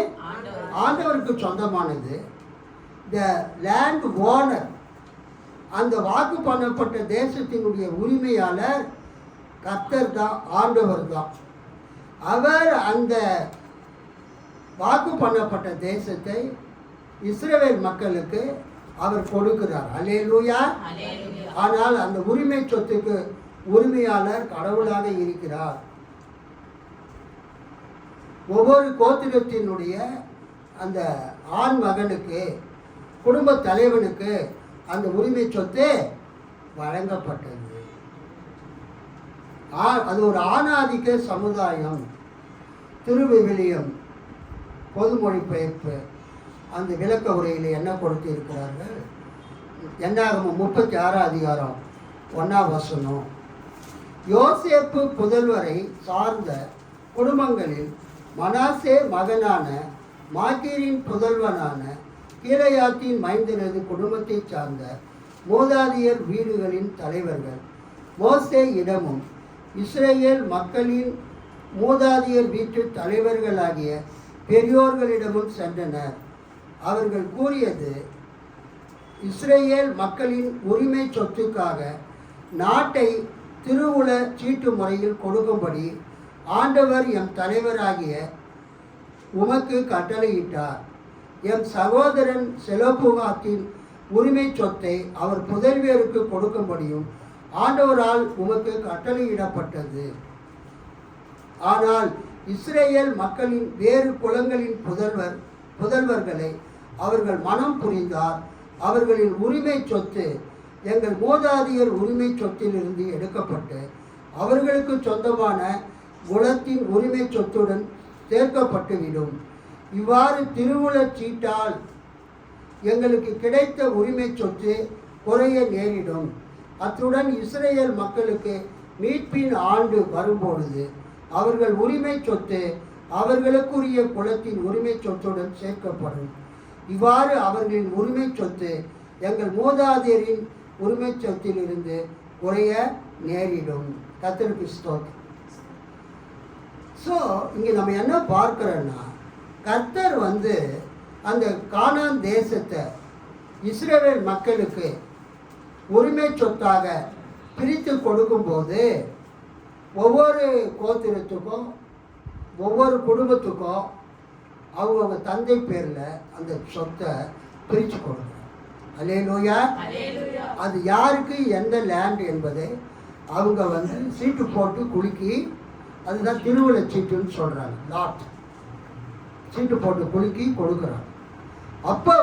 ஆண்டவருக்கு சொந்தமானது. த லேண்ட் ஓனர், அந்த வாக்கு பண்ணப்பட்ட தேசத்தினுடைய உரிமையாளர் கர்த்தர் தான், ஆண்டவர் தான். அவர் அந்த வாக்கு பண்ணப்பட்ட தேசத்தை இஸ்ரவேல் மக்களுக்கு அவர் கொடுக்கிறார். அல்லேலூயா. ஆனால் அந்த உரிமை சொத்துக்கு உரிமையாளர் கடவுளாக இருக்கிறார். ஒவ்வொரு கோத்திரத்தினுடைய அந்த ஆண் மகனுக்கு, குடும்ப தலைவனுக்கு அந்த உரிமை சொத்து வழங்கப்பட்டது. அது ஒரு ஆணாதிக்க சமுதாயம். திருவிவிலியம் பொதுமொழிபெயர்ப்பு அந்த விளக்க உரையில் என்ன கொடுத்து இருக்கிறார்கள்? என்னாகமம் 36 அதிகாரம் 1ஆம் வசனம், யோசேப்பு புதல்வரை சார்ந்த குடும்பங்களில் மனாசே மகனான மாகீரின் புதல்வனான கீலேயாத்தின் மைந்தனது குடும்பத்தை சார்ந்த மூதாதியர் வீடுகளின் தலைவர்கள் மோசே இடமும் இஸ்ரேல் மக்களின் மூதாதியர் வீட்டு தலைவர்களாகிய பெரியோர்களிடமும் சென்றனர். அவர்கள் கூறியது, இஸ்ரேல் மக்களின் உரிமை சொத்துக்காக நாட்டை திருவுள சீட்டு முறையில் கொடுக்கும்படி ஆண்டவர் எம் தலைவராகிய உமக்கு கட்டளையிட்டார். எம் சகோதரன் செலோப்பியாத்தின் உரிமை சொத்தை அவர் புதல்வியருக்கு கொடுக்கும்படியும் ஆண்டவரால் உமக்கு கட்டளையிடப்பட்டது. ஆனால் இஸ்ரேல் மக்களின் வேறு குலங்களின் புதல்வர்களை அவர்கள் மனம் புரிந்தார். அவர்களின் உரிமை சொத்து எங்கள் மூதாதியர் உரிமை சொத்திலிருந்து எடுக்கப்பட்டு அவர்களுக்கு சொந்தமான குலத்தின் உரிமை சொத்துடன் சேர்க்கப்பட்டுவிடும். இவ்வாறு திருவுளச் சீட்டால் எங்களுக்கு கிடைத்த உரிமை சொத்து குறைய நேரிடும். அத்துடன் இஸ்ரேல் மக்களுக்கு மீட்பின் ஆண்டு வரும்பொழுது அவர்கள் உரிமை சொத்து அவர்களுக்குரிய குலத்தின் உரிமை சொத்துடன் சேர்க்கப்படும். இவ்வாறு அவர்களின் உரிமை சொத்து எங்கள் மூதாதையரின் உரிமை சொத்திலிருந்து குறைய நேரிடும். கர்த்தருக்கு ஸ்தோத்திரம். ஸோ இங்கே நம்ம என்ன பார்க்கிறோன்னா, கர்த்தர் அந்த கானான் தேசத்தை இஸ்ரவேல் மக்களுக்கு உரிமை சொத்தாக பிரித்து கொடுக்கும்போது ஒவ்வொரு கோத்திரத்துக்கும் ஒவ்வொரு குடும்பத்துக்கும் அவங்க தந்தை பேரில் அந்த சொத்தை பிரித்து கொடுக்குறாங்க. அல்லேலூயா. அது யாருக்கு எந்த லேண்ட் என்பதை அவங்க சீட்டு போட்டு குலுக்கி அதுதான் திருவிழா சீட்டுன்னு சொல்கிறாங்க. லாட் சீட்டு போட்டு குலுக்கி கொடுக்குறாங்க. அப்போ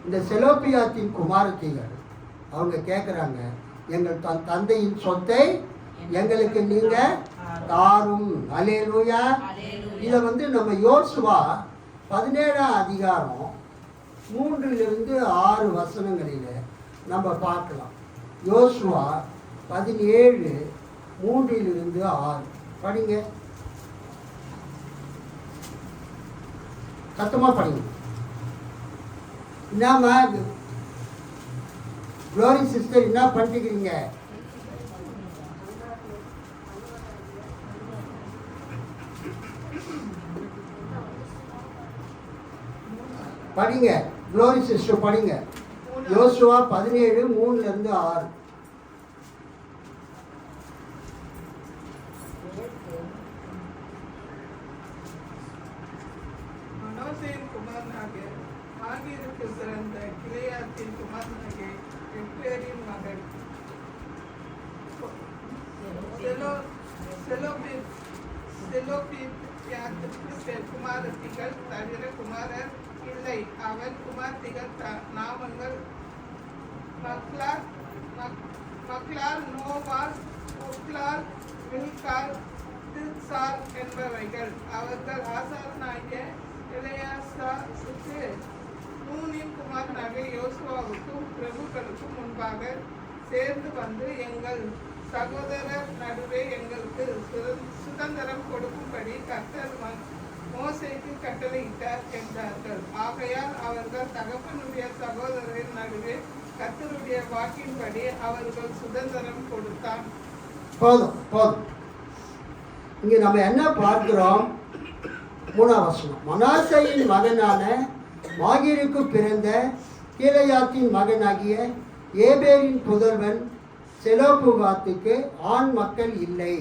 இந்த செலோப்பியாத்தின் குமாரத்திகள் அவங்க கேட்குறாங்க, எங்கள் தந்தையின் சொத்தை எங்களுக்கு நீங்கள் தாரும். அல்லேலூயா. இதை நம்ம யோசுவா 17ஆம் அதிகாரம் 3-6 வசனங்களில் நம்ம பார்க்கலாம். யோசுவா 17 3-6 படிங்க, சத்தமாக படிங்க. என்னம்மா க்ளோரி சிஸ்டர் என்ன பண்ணிக்கிறீங்க? படிங்க, க்ளோரி சிஸ்டர் படிங்க. யோசுவா 17 3-6. மனோசேயின் குமாரனாகிய ஆகீருக்கு பிறந்த கிளையாத்தின் குமாரனாகிய எப்லேரின் மகன் செலோப்பியாத்துக்கு குமாரத்திகள் தவிர குமாரர் இல்லை. அவன் குமார்த்திகள் நாமங்கள் மக்லார், நோவால், ஒக்லார், மில்கால், திர்சால் என்பவைகள். அவர்கள் ஆசாரனாகிய எலெயாசாருக்கு நூனின் குமாரனாகிய யோசுவாவுக்கும் பிரபுக்களுக்கும் முன்பாக சேர்ந்து எங்கள் சகோதரர் நடுவே எங்களுக்கு சுதந்திரம் கொடுக்கும்படி கர்த்தர் மோசேக்கு கட்டளையிட்டார் என்றார்கள். ஆகையால் அவர்கள் தகப்பனுடைய சகோதரரின் நடுவே கர்த்தருடைய வாக்கின்படி அவர்கள் சுதந்திரம் கொடுத்தான். போதும் போதும். இங்க நம்ம என்ன பார்க்கிறோம்? 3ஆம் வசனம். மனாசேயின் மகனான மாகீருக்கு பிறந்த கீலேயாத்தின் மகனாகிய ஏபேரின் புதல்வன் செலோப்பியாத்துக்கு ஆண் மக்கள் இல்லை,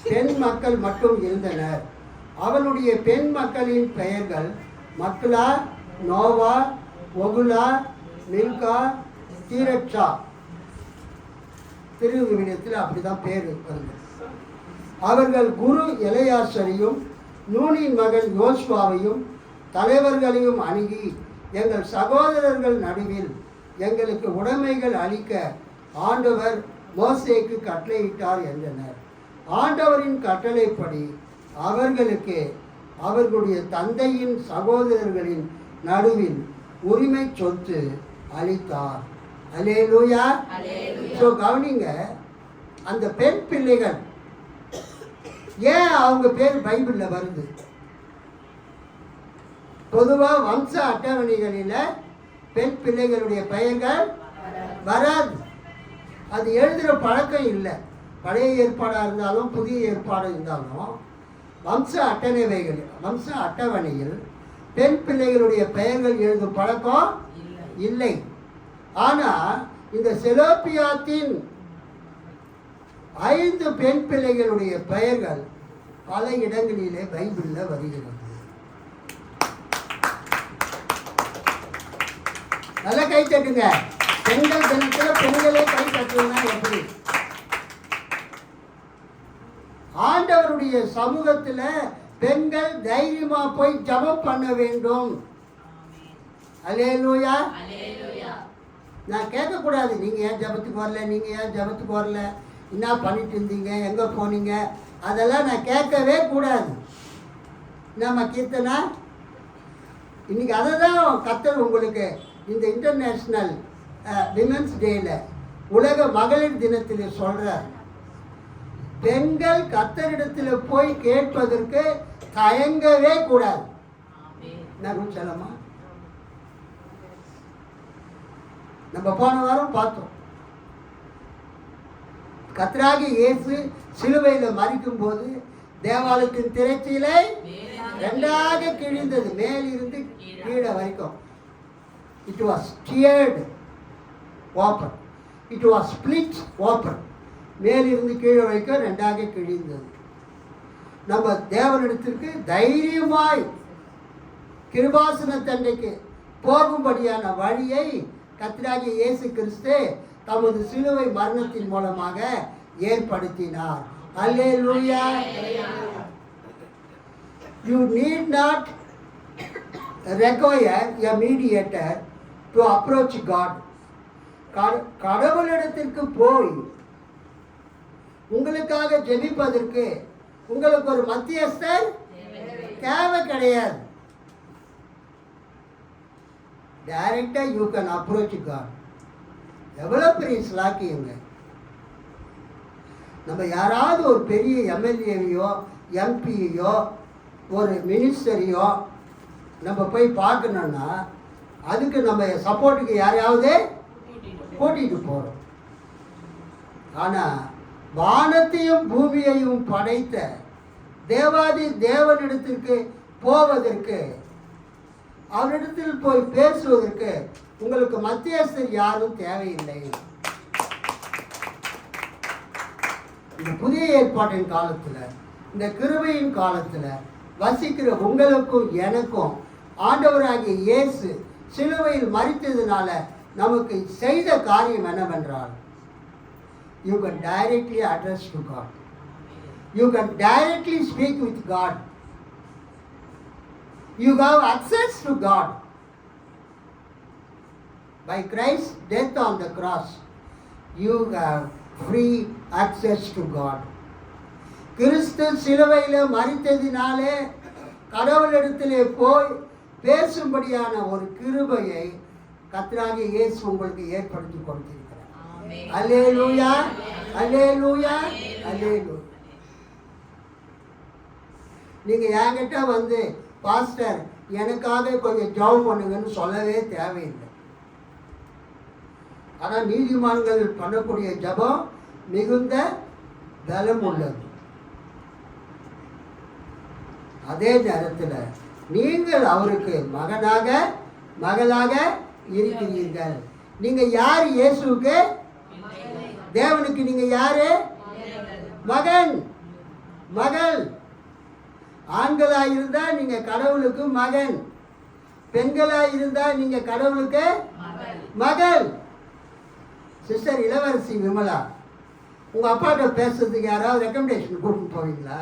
பெண் மக்கள் மட்டும் இருந்தனர். அவனுடைய பெண் மக்களின் பெயர்கள் மக்லா, நோவா, ஒகுலா, மில்கா, தீரட்சா. திருவிவிடத்தில் அப்படிதான் பேர் வருது. அவர்கள் குரு எலெயாசரையும் நூனின் மகன் யோசுவாவையும் தலைவர்களையும் அணுகி, எங்கள் சகோதரர்கள் நடுவில் எங்களுக்கு உடைமைகள் அளிக்க ஆண்டவர் மோசேக்கு கட்டளையிட்டார் என்றனர். ஆண்டவரின் கட்டளைப்படி அவர்களுக்கு அவர்களுடைய தந்தையின் சகோதரர்களின் நடுவில் உரிமை சொத்து அளித்தார். அல்லேலூயா. ஸோ கவனிங்க, அந்த பெண் பிள்ளைகள் ஏன் அவங்க பேர் பைபிளில் வருது? பொதுவாக வம்ச அட்டவணைகளில் பெண் பிள்ளைகளுடைய பெயர்கள் வராது. அது எழுதுகிற பழக்கம் இல்லை. பழைய ஏற்பாடாக இருந்தாலும் புதிய ஏற்பாடு இருந்தாலும் வம்ச அட்டவணையில் பெண் பிள்ளைகளுடைய பெயர்கள் எழுதும் பழக்கம் இல்லை. ஆனால் இந்த செலோப்பியாத்தின் 5 பெண் பிள்ளைகளுடைய பெயர்கள் பல இடங்களிலே பைபிளில் வருகிறது. நல்ல கை தட்டுங்க. பெண்கள் தினத்தில் பெண்களே கை தட்டுனா எப்படி? ஆண்டவருடைய சமூகத்தில் பெண்கள் தைரியமா போய் ஜெபம் பண்ண வேண்டும். அல்லேலூயா. நான் கேட்கக்கூடாது, நீங்கள் ஏன் ஜெபத்துக்கு வரல, நீங்கள் ஏன் ஜெபத்துக்கு வரல, என்ன பண்ணிட்டு இருந்தீங்க, எங்கே போனீங்க, அதெல்லாம் நான் கேட்கவே கூடாது. நம்ம கீர்த்தனா இன்னைக்கு அதை தான் கர்த்தர் உங்களுக்கு இந்த இன்டர்நேஷ்னல் விமென்ஸ் டேயில் உலக மகளிர் தினத்தில் சொல்கிறார். பெண்கள் கர்த்தரிடத்தில் போய் கேட்பதற்கு தயங்கவே கூடாது. நான் சொல்லமா, நம்ம போன வாரம் பார்த்தோம், கர்த்தராகிய இயேசு சிலுவையில் மரிக்கும் போது தேவாலயத்தின் திரைச்சீலை 2ஆக கிழிந்தது, மேலிருந்து கீழே வரைக்கும். It was teared open. It was split open. மேலிருந்து கீழே வரைக்கும் 2ஆக கிழிந்தது. நம்ம தேவனிடத்திற்கு தைரியமாய் கிருபாசன தண்டைக்கு போகும்படியான வழியை கர்த்தராகிய இயேசு கிறிஸ்து தமது சிலுவை மரணத்தின் மூலமாக ஏற்படுத்தினார். Hallelujah. You need not require a mediator to approach God. கடவுளிடத்திற்கு போய் உங்களுக்காக ஜெபிப்பதற்கு உங்களுக்கு ஒரு மத்தியஸ்தர் தேவை கிடையாது. டைரக்டா யூ கேன் அப்ரோச் காட். எவ்வளவு பெரிய ஸ்லாக்கியங்க. நம்ம யாராவது ஒரு பெரிய எம்எல்ஏவையோ எம்பியோ ஒரு மினிஸ்டரையோ நம்ம போய் பார்க்கணும்னா அதுக்கு நம்ம சப்போர்ட்டுக்கு யாரையாவது கூட்டிட்டு போறோம். ஆனா வானத்தையும் பூமியையும் படைத்த தேவாதி தேவனிடத்திற்கு போவதற்கு, அவரிடத்தில் போய் பேசுவதற்கு உங்களுக்கு மத்தியஸ்தர் யாரும் தேவையில்லை. இந்த புதிய ஏற்பாட்டின் காலத்துல, இந்த கிருபையின் காலத்துல வசிக்கிற உங்களுக்கும் எனக்கும் ஆண்டவராகிய இயேசு சிலுவையில் மரித்ததுனால நமக்கு செய்த காரியம் என்னவென்றால், you can directly address to God. You can directly speak with God. You have access to God. By Christ's death on the cross, you have free access to God. கிறிஸ்து சிலுவையிலே மரித்ததினாலே கடவுளிடத்திலே போய் பேசும்படியான ஒரு கிருபையை கர்த்தராகிய இயேசு உங்களுக்கு ஏற்படுத்தி கொடுத்திருக்கிறார். அல்லேலூயா, அல்லேலூயா, அல்லேலூயா. நீங்க என்கிட்ட வந்து பாஸ்டர் எனக்காக கொஞ்சம் ஜெபம் பண்ணுங்கன்னு சொல்லவே தேவையில்லை. ஆனா நீதிமான்கள் பண்ணக்கூடிய ஜெபம் மிகுந்த பலம் உள்ளது. அதே நேரத்தில் நீங்கள் அவருக்கு மகனாக மகளாக இருக்கிறீர்கள். நீங்க யார் இயேசுவுக்கு? தேவனுக்கு நீங்க யாரு? மகன், மகள். ஆண்களாக இருந்தா நீங்க கடவுளுக்கு மகன், பெண்களாக இருந்தா நீங்க கடவுளுக்கு மகள். சிஸ்டர் இளவரசி விமலா, உங்க அப்பாட்ட பேசுறதுக்கு யாராவது ரெக்கமெண்டேஷன் கூட்டிட்டு போவீங்களா?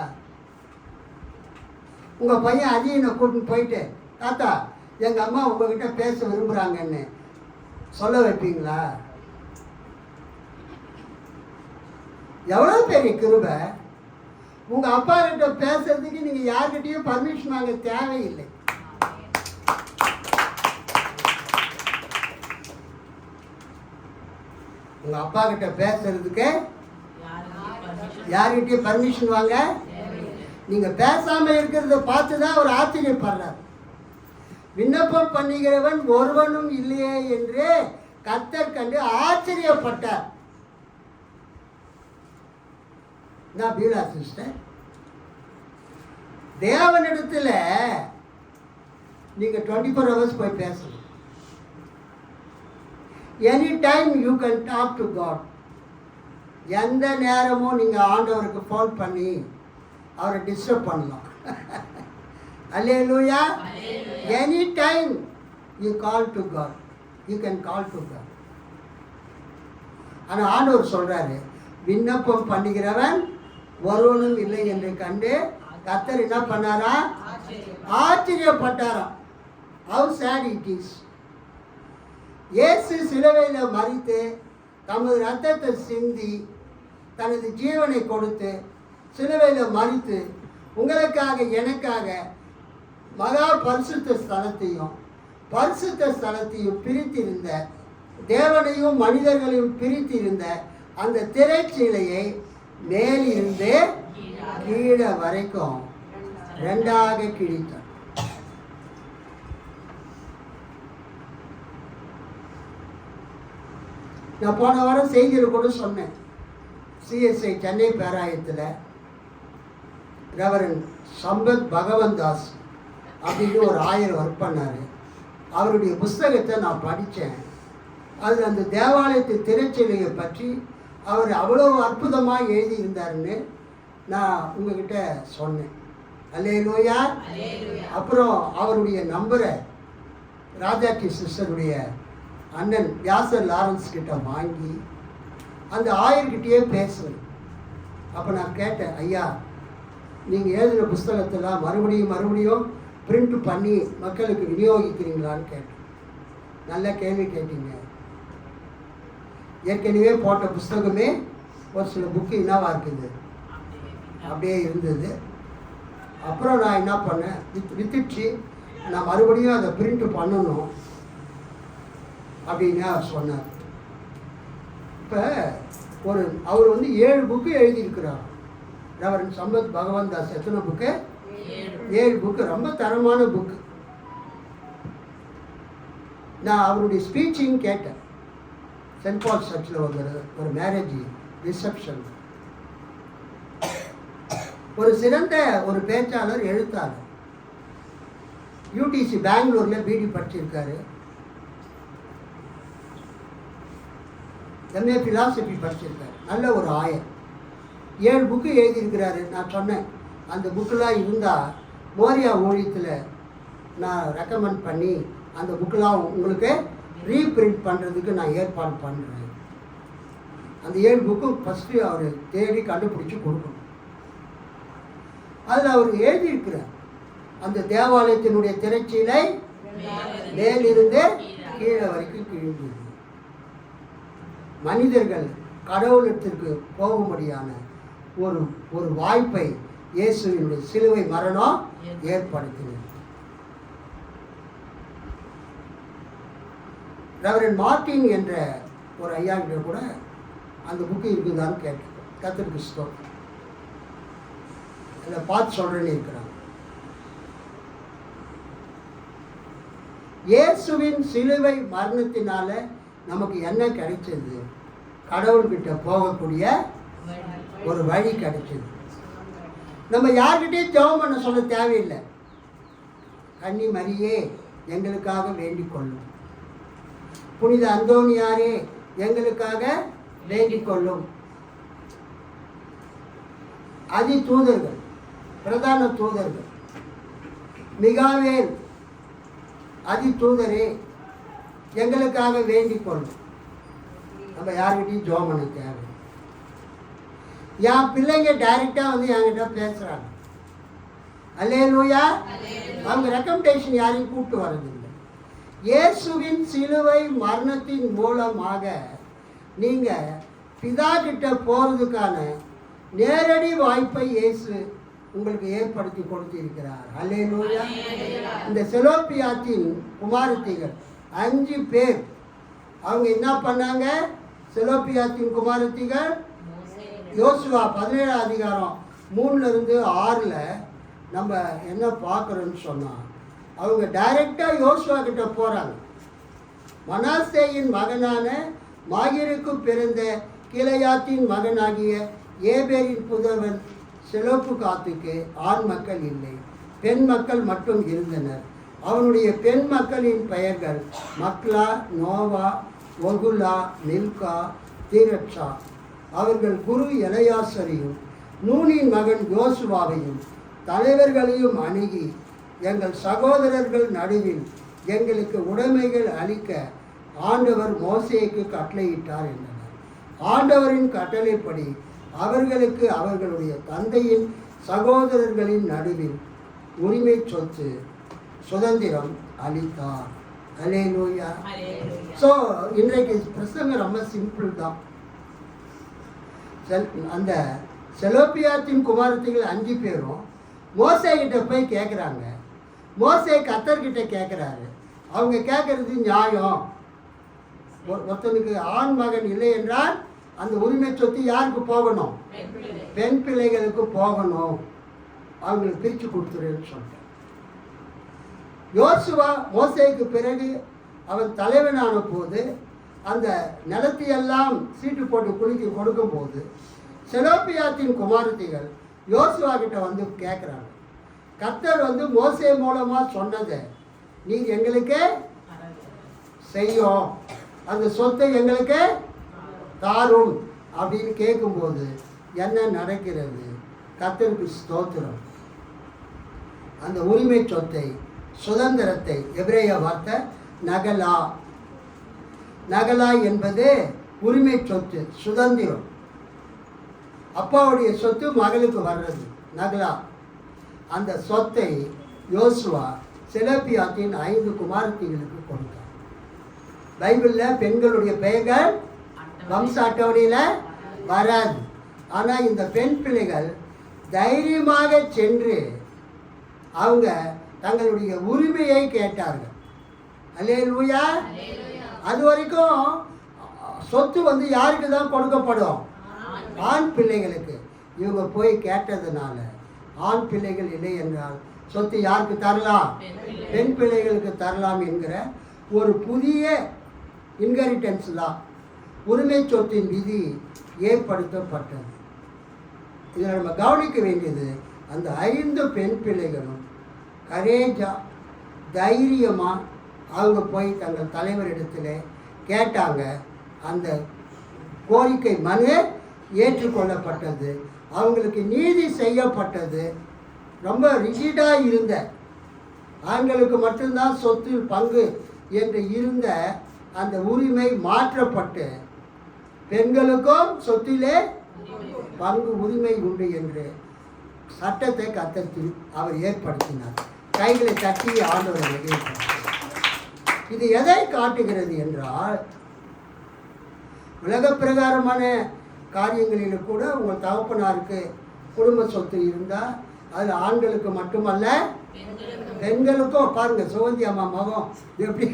உங்க பையன் அஜயனை கூட்டிட்டு போயிட்டு, தாத்தா எங்க அம்மா உங்ககிட்ட பேச விரும்புறாங்கன்னு சொல்ல வைப்பீங்களா? எவ்வளவு பெரிய கிருபை. உங்க அப்பா கிட்ட பேசுறதுக்கு நீங்க யார்கிட்டயும் பர்மிஷன் வாங்க தேவையில்லை. உங்க அப்பா கிட்ட பேசுறதுக்கு யார்கிட்டயும் பர்மிஷன் வாங்க. நீங்க பேசாம இருக்கிறத பார்த்துதான் அவர் ஆச்சரியப்படுறார். விண்ணப்பம் பண்ணுகிறவன் ஒருவனும் இல்லையே என்று கர்த்தர் கண்டு ஆச்சரியப்பட்டார். நான் பீலா சிஸ்டர், தேவனிடத்துல நீங்க 24 hours போய் பேசணும். Any time you can talk to God. எந்த நேரமும் நீங்க ஆண்டவருக்கு ஃபோன் பண்ணி அவரை டிஸ்டர்ப் பண்ணலாம். Hallelujah. Any time you call to God, you can call to God. ஆனால் ஆண்டவர் சொல்றாரு, விண்ணப்பம் பண்ணுகிறவன் ஒருவனும் இல்லை என்று கண்டு கர்த்தர் என்ன பண்ணாரா? ஆச்சரியப்பட்டாராம். How sad it is. இயேசு சிலுவையில் மரித்து தமது ரத்தத்தை சிந்தி தனது ஜீவனை கொடுத்து சிலுவையில் மரித்து உங்களுக்காக எனக்காக மகா பரிசுத்த ஸ்தலத்தையும் பிரித்திருந்த, தேவனையும் மனிதர்களையும் பிரித்திருந்த அந்த திரைச்சீலையை மேலிருந்து கீழே வரைக்கும் ரெண்டாக கிழித்தார். நான் போன வாரம் செய்தியில் கூட சொன்னேன். சிஎஸ்ஐ சென்னை பேராயத்தில் ரெவரண்ட் சம்பத் பகவன் தாஸ் அப்படின்னு ஒரு ஆயர் ஒர்க் பண்ணார். அவருடைய புஸ்தகத்தை நான் படித்தேன். அதில் அந்த தேவாலயத்து திரைச்சிலையை பற்றி அவர் அவ்வளோ அற்புதமாக எழுதியிருந்தாருன்னு நான் உங்ககிட்ட சொன்னேன். அல்லேலூயா. அப்புறம் அவருடைய நம்பரை ராஜாட்டி சிஸ்டருடைய அண்ணன் வியாசர் லாரன்ஸ் கிட்ட வாங்கி அந்த ஆயர்கிட்டயே பேசுவேன். அப்போ நான் கேட்டேன், ஐயா நீங்கள் எழுதின புஸ்தகத்தெல்லாம் மறுபடியும் பிரிண்ட் பண்ணி மக்களுக்கு விநியோகிக்கிறீங்களான்னு கேட்டேன். நல்ல கேள்வி கேட்டீங்க. ஏற்கனவே போட்ட புஸ்தகமே ஒரு சில புக்கு என்னவா இருக்குது, அப்படியே இருந்தது. அப்புறம் நான் என்ன பண்ணேன், வித்துச்சு நான் மறுபடியும் அதை பிரிண்ட் பண்ணணும் அப்படின்னு அவர் சொன்னார். இப்போ அவர் வந்து 7 புக்கு எழுதியிருக்கிறார். ரெவரண்ட் சம்பத் பகவான் தாஸ் எத்தனை புக்கு? 7 புக்கு. ரொம்ப தரமான புக்கு. நான் அவருடைய ஸ்பீச்சையும் கேட்டேன். சென்ட் பால் சர்ச்சில் ஒரு மேரேஜ் ரிசப்ஷன். ஒரு சிறந்த ஒரு பேச்சாளர், எழுத்தாளர். UTC பெங்களூரில் பிடி படிச்சிருக்காரு. MA ஃபிலாசபி படிச்சிருக்காரு. நல்ல ஒரு ஆயர். 7 புக்கு எழுதியிருக்கிறாரு. நான் சொன்னேன், அந்த புக்கெலாம் இருந்தால் மோரியா ஊழியத்தில் நான் ரெக்கமெண்ட் பண்ணி அந்த புக்கெலாம் உங்களுக்கு ரீப்ரிண்ட் பண்ணுறதுக்கு நான் ஏற்பாடு பண்ணுறேன். அந்த 7 புக்கும் ஃபஸ்ட்டு அவர் தேடி கண்டுபிடிச்சி கொடுக்கணும். அதில் அவர் எழுதியிருக்கிறார், அந்த தேவாலயத்தினுடைய திரைச்சீலை மேலிருந்து கீழே வரைக்கும் கிழிந்தது. மனிதர்கள் கடவுளத்திற்கு போகும்படியான ஒரு வாய்ப்பை இயேசுவினுடைய சிலுவை மரணம் ஏற்படுத்தினது. ரெவரண்ட் மார்ட்டின் என்ற ஒரு ஐயா கிட்ட கூட அந்த புக்கு இருக்குதான்னு கேட்டேன். கர்த்தருக்கு ஸ்தோத்திரம். அதில் பார்த்து சொல்கிறேன்னு இருக்கிறாங்க. இயேசுவின் சிலுவை மரணத்தினால நமக்கு என்ன கிடைச்சது? கடவுள்கிட்ட போகக்கூடிய ஒரு வழி கிடைச்சது. நம்ம யார்கிட்டையும் ஜெபம் பண்ண சொல்ல தேவையில்லை. கன்னி மரியே எங்களுக்காக வேண்டிக் கொள்ளும், புனித அந்தோனியாரே எங்களுக்காக வேண்டிக் கொள்ளும். அதி தூதர்கள், பிரதான தூதர்கள், மிகாவேல் அதி தூதரே எங்களுக்காக வேண்டிக் கொள்ளும். நம்ம யார்கிட்டையும் ஜெபம் பண்ண தேவை. என் பிள்ளைங்க டைரெக்டாக வந்து என்கிட்ட பேசுகிறாங்க. அல்லேலூயா. அவங்க ரெக்கமெண்டேஷன் யாரையும் கூப்பிட்டு வர்றதில்லை. இயேசுவின் சிலுவை மரணத்தின் மூலமாக நீங்கள் பிதா கிட்ட போகிறதுக்கான நேரடி வாய்ப்பை இயேசு உங்களுக்கு ஏற்படுத்தி கொடுத்திருக்கிறார். அல்லேலூயா. இந்த செலோப்பியாத்தின் குமாரத்திகள் 5 பேர் அவங்க என்ன பண்ணாங்க? செலோப்பியாத்தின் குமாரத்திகள் யோசுவா 17 அதிகாரம் 3-6 நம்ம என்ன பார்க்குறோன்னு சொன்னால், அவங்க டைரெக்டாக யோசுவா கிட்ட போகிறாங்க. மனாசேயின் மகனான மாகிருக்கு பிறந்த கிளையாத்தின் மகனாகிய ஏபேரின் புதவன் செலோப்புகாத்துக்கு ஆண் மக்கள் இல்லை, பெண் மக்கள் மட்டும் இருந்தனர். அவனுடைய பெண் மக்களின் பெயர்கள் மக்லா, நோவா, ஒகுலா, மில்கா, தீரட்சா. அவர்கள் குரு எலையாசரையும் நூனின் மகன் யோசுவாவையும் தலைவர்களையும் அணுகி, எங்கள் சகோதரர்கள் நடுவில் எங்களுக்கு உடைமைகள் அளிக்க ஆண்டவர் மோசேக்கு கட்டளையிட்டார் என்றனர். ஆண்டவரின் கட்டளைப்படி அவர்களுக்கு அவர்களுடைய தந்தையின் சகோதரர்களின் நடுவில் உரிமை சொத்து சுதந்திரம் அளித்தார். அல்லேலூயா. ஸோ இன்றைக்கு பிரசங்கம் ரொம்ப சிம்பிள் தான். அந்த செலோப்பியாத்தின் குமாரத்திகள் 5 பேரும் மோசே கிட்ட போய் கேட்குறாங்க. மோசே கர்த்தர்கிட்ட கேட்குறாரு. அவங்க கேட்குறது நியாயம். ஒருத்தனுக்கு ஆண் மகன் இல்லை என்றால் அந்த உரிமை சொத்து யாருக்கு போகணும்? பெண் பிள்ளைகளுக்கு போகணும். அவங்களுக்கு பிரித்து கொடுத்துருன்னு சொல்லிட்டேன். யோசுவா மோசேக்கு பிறகு அவன் தலைவனான போது அந்த நிலத்தையெல்லாம் சீட்டு போட்டு குலுக்கி கொடுக்கும்போது செலோப்பியாத்தின் குமாரத்திகள் யோசுவா கிட்ட வந்து கேட்குறாங்க, கர்த்தர் வந்து மோசே மூலமாக சொன்னதை நீங்கள் எங்களுக்கு செய்யும், அந்த சொத்தை எங்களுக்கு தாரும் அப்படின்னு கேட்கும்போது என்ன நடக்கிறது? கர்த்தருக்கு ஸ்தோத்திரம். அந்த உரிமை சொத்தை, சுதந்திரத்தை, எபிரேய வார்த்தை நகலா. நகலா என்பது உரிமை சொத்து, சுதந்திரம். அப்பாவுடைய சொத்து மகளுக்கு வர்றது நகலா. அந்த சொத்தை யோசுவா செலோப்பியாத்தின் 5 குமாரத்திகளுக்கு கொடுத்தார். பைபிளில் பெண்களுடைய பெயர்கள் வம்ச அட்டவணையில் வராது. ஆனால் இந்த பெண் பிள்ளைகள் தைரியமாக சென்று அவங்க தங்களுடைய உரிமையை கேட்டார்கள். அல்லேலூயா. அது வரைக்கும் சொத்து வந்து யாருக்கு தான் கொடுக்கப்படும்? ஆண் பிள்ளைகளுக்கு. இவங்க போய் கேட்டதுனால ஆண் பிள்ளைகள் இல்லை என்றால் சொத்து யாருக்கு தரலாம்? பெண் பிள்ளைகளுக்கு தரலாம் என்கிற ஒரு புதிய இன்ஹெரிட்டன்ஸ் தான், உரிமை சொத்தின் விதி ஏற்படுத்தப்பட்டது. இதில் நம்ம கவனிக்க வேண்டியது, அந்த 5 பெண் பிள்ளைகளும் கரேஜாக தைரியமாக அவங்க போய் தங்கள் தலைவரிடத்தில் கேட்டாங்க. அந்த கோரிக்கை மனு ஏற்றுக்கொள்ளப்பட்டது. அவங்களுக்கு நீதி செய்யப்பட்டது. ரொம்ப ரிஜிடாக இருந்த ஆண்களுக்கு மட்டும்தான் சொத்தில் பங்கு என்று இருந்த அந்த உரிமை மாற்றப்பட்டு பெண்களுக்கும் சொத்திலே பங்கு உரிமை உண்டு என்று சட்டத்தை கத்தத்தில் அவர் ஏற்படுத்தினார். கைகளை தட்டி ஆண்டவரை ஏற்படுத்தினார். இது எதை காட்டுகிறது என்றால், உலக பிரகாரமான காரியங்களில் கூட உங்கள் தகப்பனாருக்கு குடும்ப சொத்து இருந்தால் அதில் ஆண்களுக்கு மட்டுமல்ல பெண்களுக்கும். பாருங்க சுகந்தி அம்மா மகம் எப்படி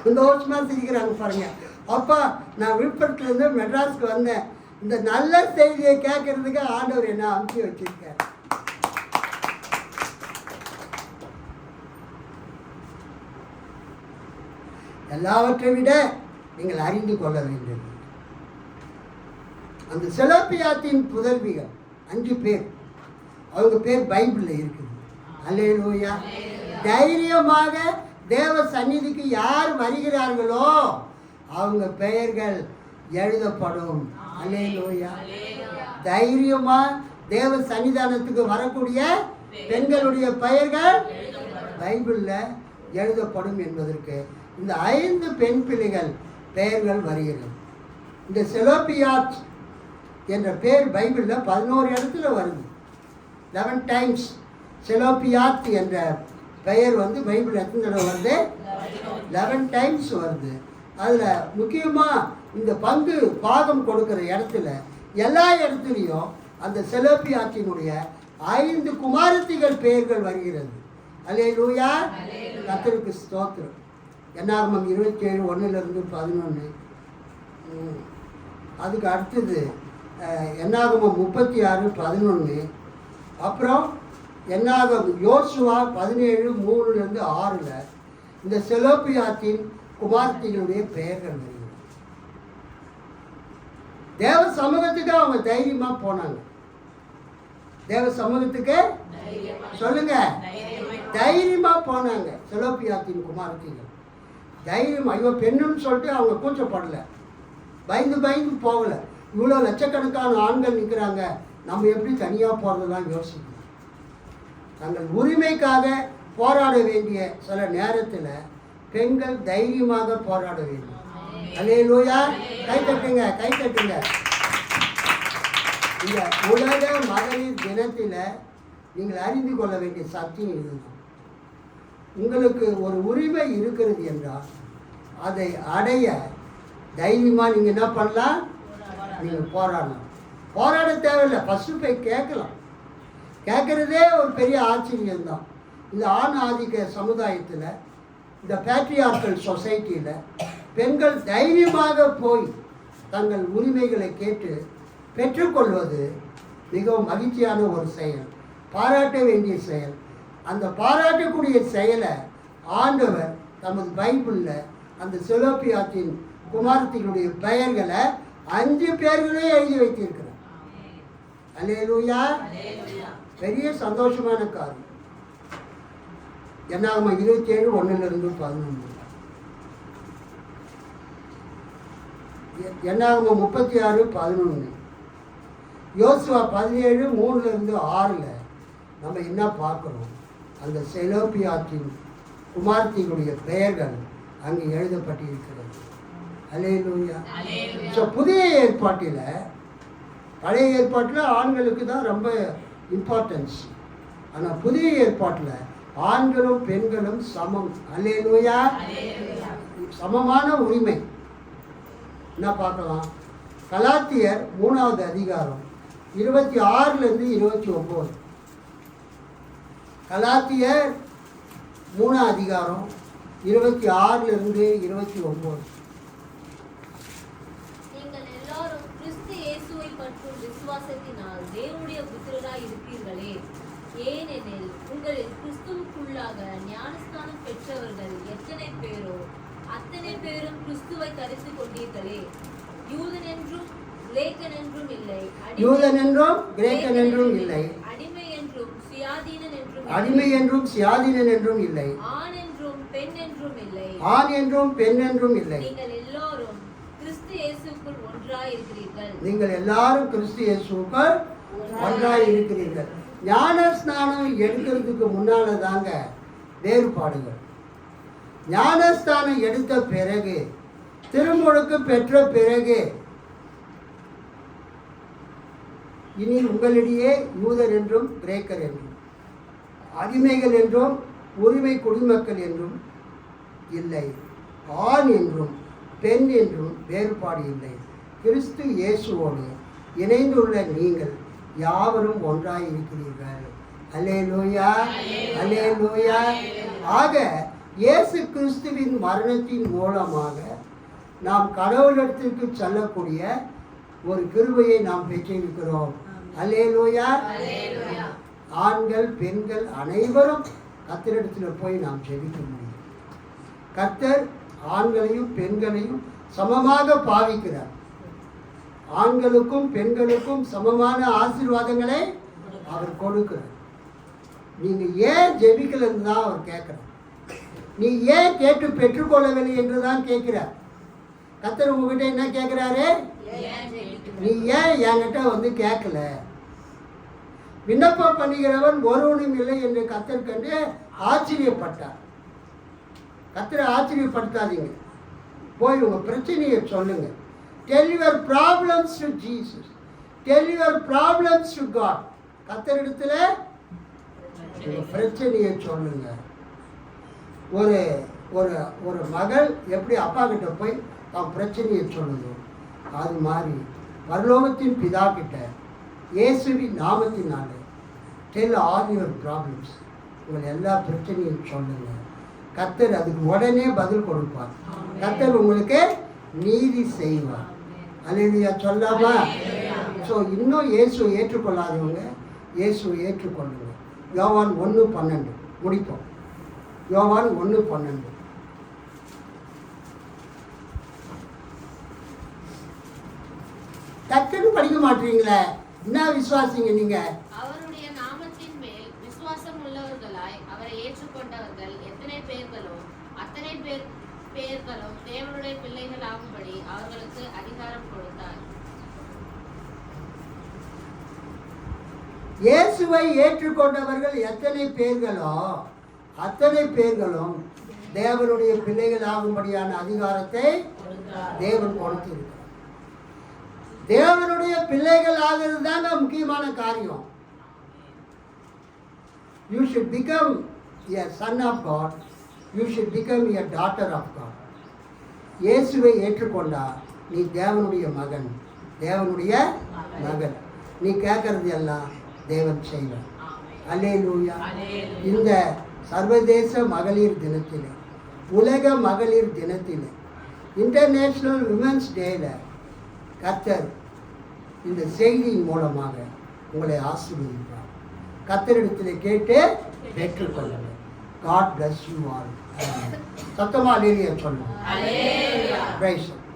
சந்தோஷமாக சிரிக்கிறாங்க பாருங்க. அப்பா, நான் விழுப்புரத்துலேருந்து மெட்ராஸ்க்கு வந்தேன், இந்த நல்ல செய்தியை கேட்கறதுக்கு ஆண்டவர் என்ன அனுப்பி வச்சிருக்கார். எல்லாவற்றை விட நீங்கள் அறிந்து கொள்ள வேண்டியது, அந்த செலோப்பியாத்தின் புதல்விகள் 5 பேர், அவங்க பேர் பைபிளில் இருக்குது. அல்லேலூயா. தைரியமாக தேவ சந்நிதிக்கு யார் வருகிறார்களோ அவங்க பெயர்கள் எழுதப்படும். அல்லேலூயா. தைரியமா தேவ சன்னிதானத்துக்கு வரக்கூடிய பெண்களுடைய பெயர்கள் பைபிளில் எழுதப்படும் என்பதற்கு இந்த 5 பெண் பிள்ளைகள் பெயர்கள் வருகிறது. இந்த செலோப்பியாத் என்ற பெயர் பைபிளில் 11 இடத்துல வருது. 11 டைம்ஸ் செலோப்பியாத் என்ற பெயர் வந்து பைபிள் எத்தனை தடவை வருது? 11 டைம்ஸ் வருது. அதில் முக்கியமாக இந்த பங்கு பாகம் கொடுக்குற இடத்துல எல்லா இடத்துலையும் அந்த செலோப்பியாத்தினுடைய 5 குமாரத்திகள் பெயர்கள் வருகிறது. அல்லேலூயா. கர்த்தருக்கு ஸ்தோத்திரம். என்னாகமம் 27 1 - 11. அதுக்கு அடுத்தது என்னாகமம் 36 11. அப்புறம் என்னாகம் யோசுவா 17 3 - 6 இந்த செலோப்பியாத்தின் குமார்த்திகளுடைய பெயர்கள் வருகிறது. தேவ சமூகத்துக்கு அவங்க தைரியமா போனாங்க. தேவ சமூகத்துக்கு சொல்லுங்க, தைரியமா போனாங்க. செலோப்பியாத்தின் குமார்த்திகள் தைரியம். ஐயோ பெண்ணுன்னு சொல்லிட்டு அவங்க கூச்சப்படலை, பயந்து பயந்து போகல. இவ்வளோ லட்சக்கணக்கான ஆண்கள் நிற்கிறாங்க, நம்ம எப்படி தனியாக போகிறதெல்லாம் யோசிக்கணும். தங்கள் உரிமைக்காக போராட வேண்டிய சில நேரத்தில் பெண்கள் தைரியமாக போராட வேண்டும். அல்லேலூயா. கை தட்டுங்க, கை தட்டுங்க. இந்த உலக மகளிர் தினத்தில் நீங்கள் அறிந்து கொள்ள வேண்டிய சத்தியம் இதுதான். உங்களுக்கு ஒரு உரிமை இருக்கிறது என்றால் அதை அடைய தைரியமாக நீங்கள் என்ன பண்ணலாம்? நீங்கள் போராடலாம். போராட தேவையில்லை, ஃபஸ்ட்டு போய் கேட்கலாம். கேட்குறதே ஒரு பெரிய ஆச்சரியம்தான். இந்த ஆண் ஆதிக்க சமுதாயத்தில், இந்த பேட்ரியார்கல் சொசைட்டியில் பெண்கள் தைரியமாக போய் தங்கள் உரிமைகளை கேட்டு பெற்றுக்கொள்வது மிகவும் மகிழ்ச்சியான ஒரு செயல், பாராட்ட வேண்டிய செயல். அந்த பாராட்டக்கூடிய செயலை ஆண்டவர் தமது பைபிளில் அந்த செலோப்பியாத்தின் குமாரத்தினுடைய பெயர்களை 5 பேர்களே எழுதி வைத்திருக்கிறார். அல்லேலூயா. பெரிய சந்தோஷமான காரியம். என்னாகமம் 27 1 - 11. என்னாகமம் 36 11. யோசுவா 17 3 - 6 நம்ம என்ன பார்க்குறோம்? அந்த செலோப்பியாத்தின் குமார்த்திகளுடைய பெயர்கள் அங்கே எழுதப்பட்டிருக்கிறது. அல்லேலூயா. ஸோ புதிய ஏற்பாட்டில் பழைய ஏற்பாட்டில் ஆண்களுக்கு தான் ரொம்ப இம்பார்ட்டன்ஸ். ஆனால் புதிய ஏற்பாட்டில் ஆண்களும் பெண்களும் சமம். அல்லேலூயா. சமமான உரிமை. என்ன பார்க்கலாம்? கலாத்தியர் 3வது அதிகாரம் 26 29. கலாத்தியர் 3 அதிகாரம் 26 29. நீங்கள் எல்லாரும் கிறிஸ்து இயேசுவை பற்றும் விசுவாசத்தினால் தேவனுடைய புத்திரராய் இருப்பீர்களே. ஏனெனில் உங்களில் கிறிஸ்துவுக்குள்ளாக ஞானஸ்நானம் பெற்றவர்கள் எத்தனை பேரோ அத்தனை பேரும் கிறிஸ்துவை தரித்து கொண்டீர்களே. யூதன் என்றும் கிரேக்கன் என்றும் இல்லை, யூதன் என்றும் கிரேக்கன் என்றும் இல்லை, அடிமை என்றும் சுயாதீனன் என்றும் அடிமை என்றும் சுயாதீனன் என்றும் இல்லை, ஆண் என்றும் பெண் என்றும் இல்லை, ஆண் என்றும் பெண் என்றும் இல்லை. நீங்கள் எல்லாரும் கிறிஸ்து இயேசுக்குள் ஒன்றாய் இருக்கிறீர்கள். நீங்கள் எல்லாரும் கிறிஸ்து இயேசுக்குள் ஒன்றாய் இருக்கிறீர்கள். ஞான ஸ்நானம் எடுக்கிறதுக்கு முன்னால தாங்க வேறுபாடுகள். ஞானஸ்தானம் எடுத்த பிறகு, திருமுழுக்கு பெற்ற பிறகு, இனி உங்களிடையே யூதர் என்றும் கிரேக்கர் என்றும், அடிமைகள் என்றும் உரிமை குடிமக்கள் என்றும் இல்லை, ஆண் என்றும் பெண் என்றும் வேறுபாடு இல்லை. கிறிஸ்து இயேசுவோடு இணைந்துள்ள நீங்கள் யாவரும் ஒன்றாய் இருக்கிறீர்கள். அல்லேலூயா, அல்லேலூயா. ஆக இயேசு கிறிஸ்துவின் மரணத்தின் மூலமாக நாம் கடவுளிடத்திற்கு செல்லக்கூடிய ஒரு கிருபையை நாம் பெற்றிருக்கிறோம். அல்லேலூயா. ஆண்கள் பெண்கள் அனைவரும் கர்த்தரிடத்தில் போய் நாம் ஜெபிக்க முடியும். கர்த்தர் ஆண்களையும் பெண்களையும் சமமாக பாவிக்கிறார். ஆண்களுக்கும் பெண்களுக்கும் சமமான ஆசீர்வாதங்களை அவர் கொடுக்கிறார். நீங்க ஏன் ஜெபிக்கலன்னு தான் அவர் கேட்கிறார். நீ ஏன் கேட்டு பெற்றுக்கொள்ளவில்லை என்று தான் கேட்கிறார். கர்த்தர் உங்ககிட்ட என்ன கேட்கிறாரு? நீ ஏன் என்கிட்ட வந்து கேட்கல? விண்ணப்பம் பண்ணுகிறவன் ஒருவனும் இல்லை என்று கர்த்தர் கண்டு ஆச்சரியப்பட்டார். கர்த்தரை ஆச்சரியப்படுத்தாதீங்க. போய் உங்க பிரச்சனையை சொல்லுங்க. Tell your problems to Jesus. Tell your problems to God. கர்த்தரிடத்துல உங்க பிரச்சனையை சொல்லுங்க. ஒரு ஒரு ஒரு மகள் எப்படி அப்பா கிட்ட போய் அவன் பிரச்சனையை சொல்லுங்க, அது மாதிரி பரலோகத்தின் பிதா கிட்ட இயேசுவின் நாமத்தினால tell all your problems. உங்கள் எல்லா பிரச்சனையும் சொல்லுங்க. கர்த்தர் அதுக்கு உடனே பதில் கொடுப்பார். கர்த்தர் உங்களுக்கு நீதி செய்வார். அல்லேலூயா சொல்லாமா? ஸோ இன்னும் இயேசுவை ஏற்றுக்கொள்ளாதவங்க இயேசுவை ஏற்றுக்கொள்ளுங்க. யோவான் 1:12 முடிப்போம். யோவான் 1:12. டக்குன்னு படிக்க மாட்டீங்களே, என்ன விசுவாசிங்க நீங்க? அவருடைய நாமத்தின் மேல் விசுவாசம் உள்ளவர்களாய் அவரை ஏற்றுக்கொண்டவர்கள் எத்தனை பேர்களோ அத்தனை பேர்களும் தேவனுடைய பிள்ளைகள் ஆகும்படி அவர்களுக்கு அதிகாரம் கொடுத்தார். இயேசுவை ஏற்றுக்கொண்டவர்கள் எத்தனை பேர்களோ அத்தனை பேர்களும் தேவனுடைய பிள்ளைகள் ஆகும்படியான அதிகாரத்தை தேவன் கொடுத்திருக்கிறார். தேவனுடைய பிள்ளைகள் ஆகிறது தாங்க முக்கியமான காரியம். You should become a son of God. You should become a daughter of God. இயேசுவை ஏற்றுக்கொண்டா நீ தேவனுடைய மகன், தேவனுடைய மகன். நீ கேட்கறது எல்லாம் தேவன் செய்வார். அல்லேலூயா. இந்த சர்வதேச மகளிர் தினத்தில், உலக மகளிர் தினத்தில், இன்டர்நேஷ்னல் விமென்ஸ் டேல கர்த்தர் இந்த செய்தியின் மூலமாக உங்களை ஆசீர்வதிப்பார். கர்த்தரிடத்தில் கேட்டு பெற்றுக்கொள்ளுங்கள். God bless you all. சத்தமா அல்லேலூயா சொல்லுங்க. Praise God.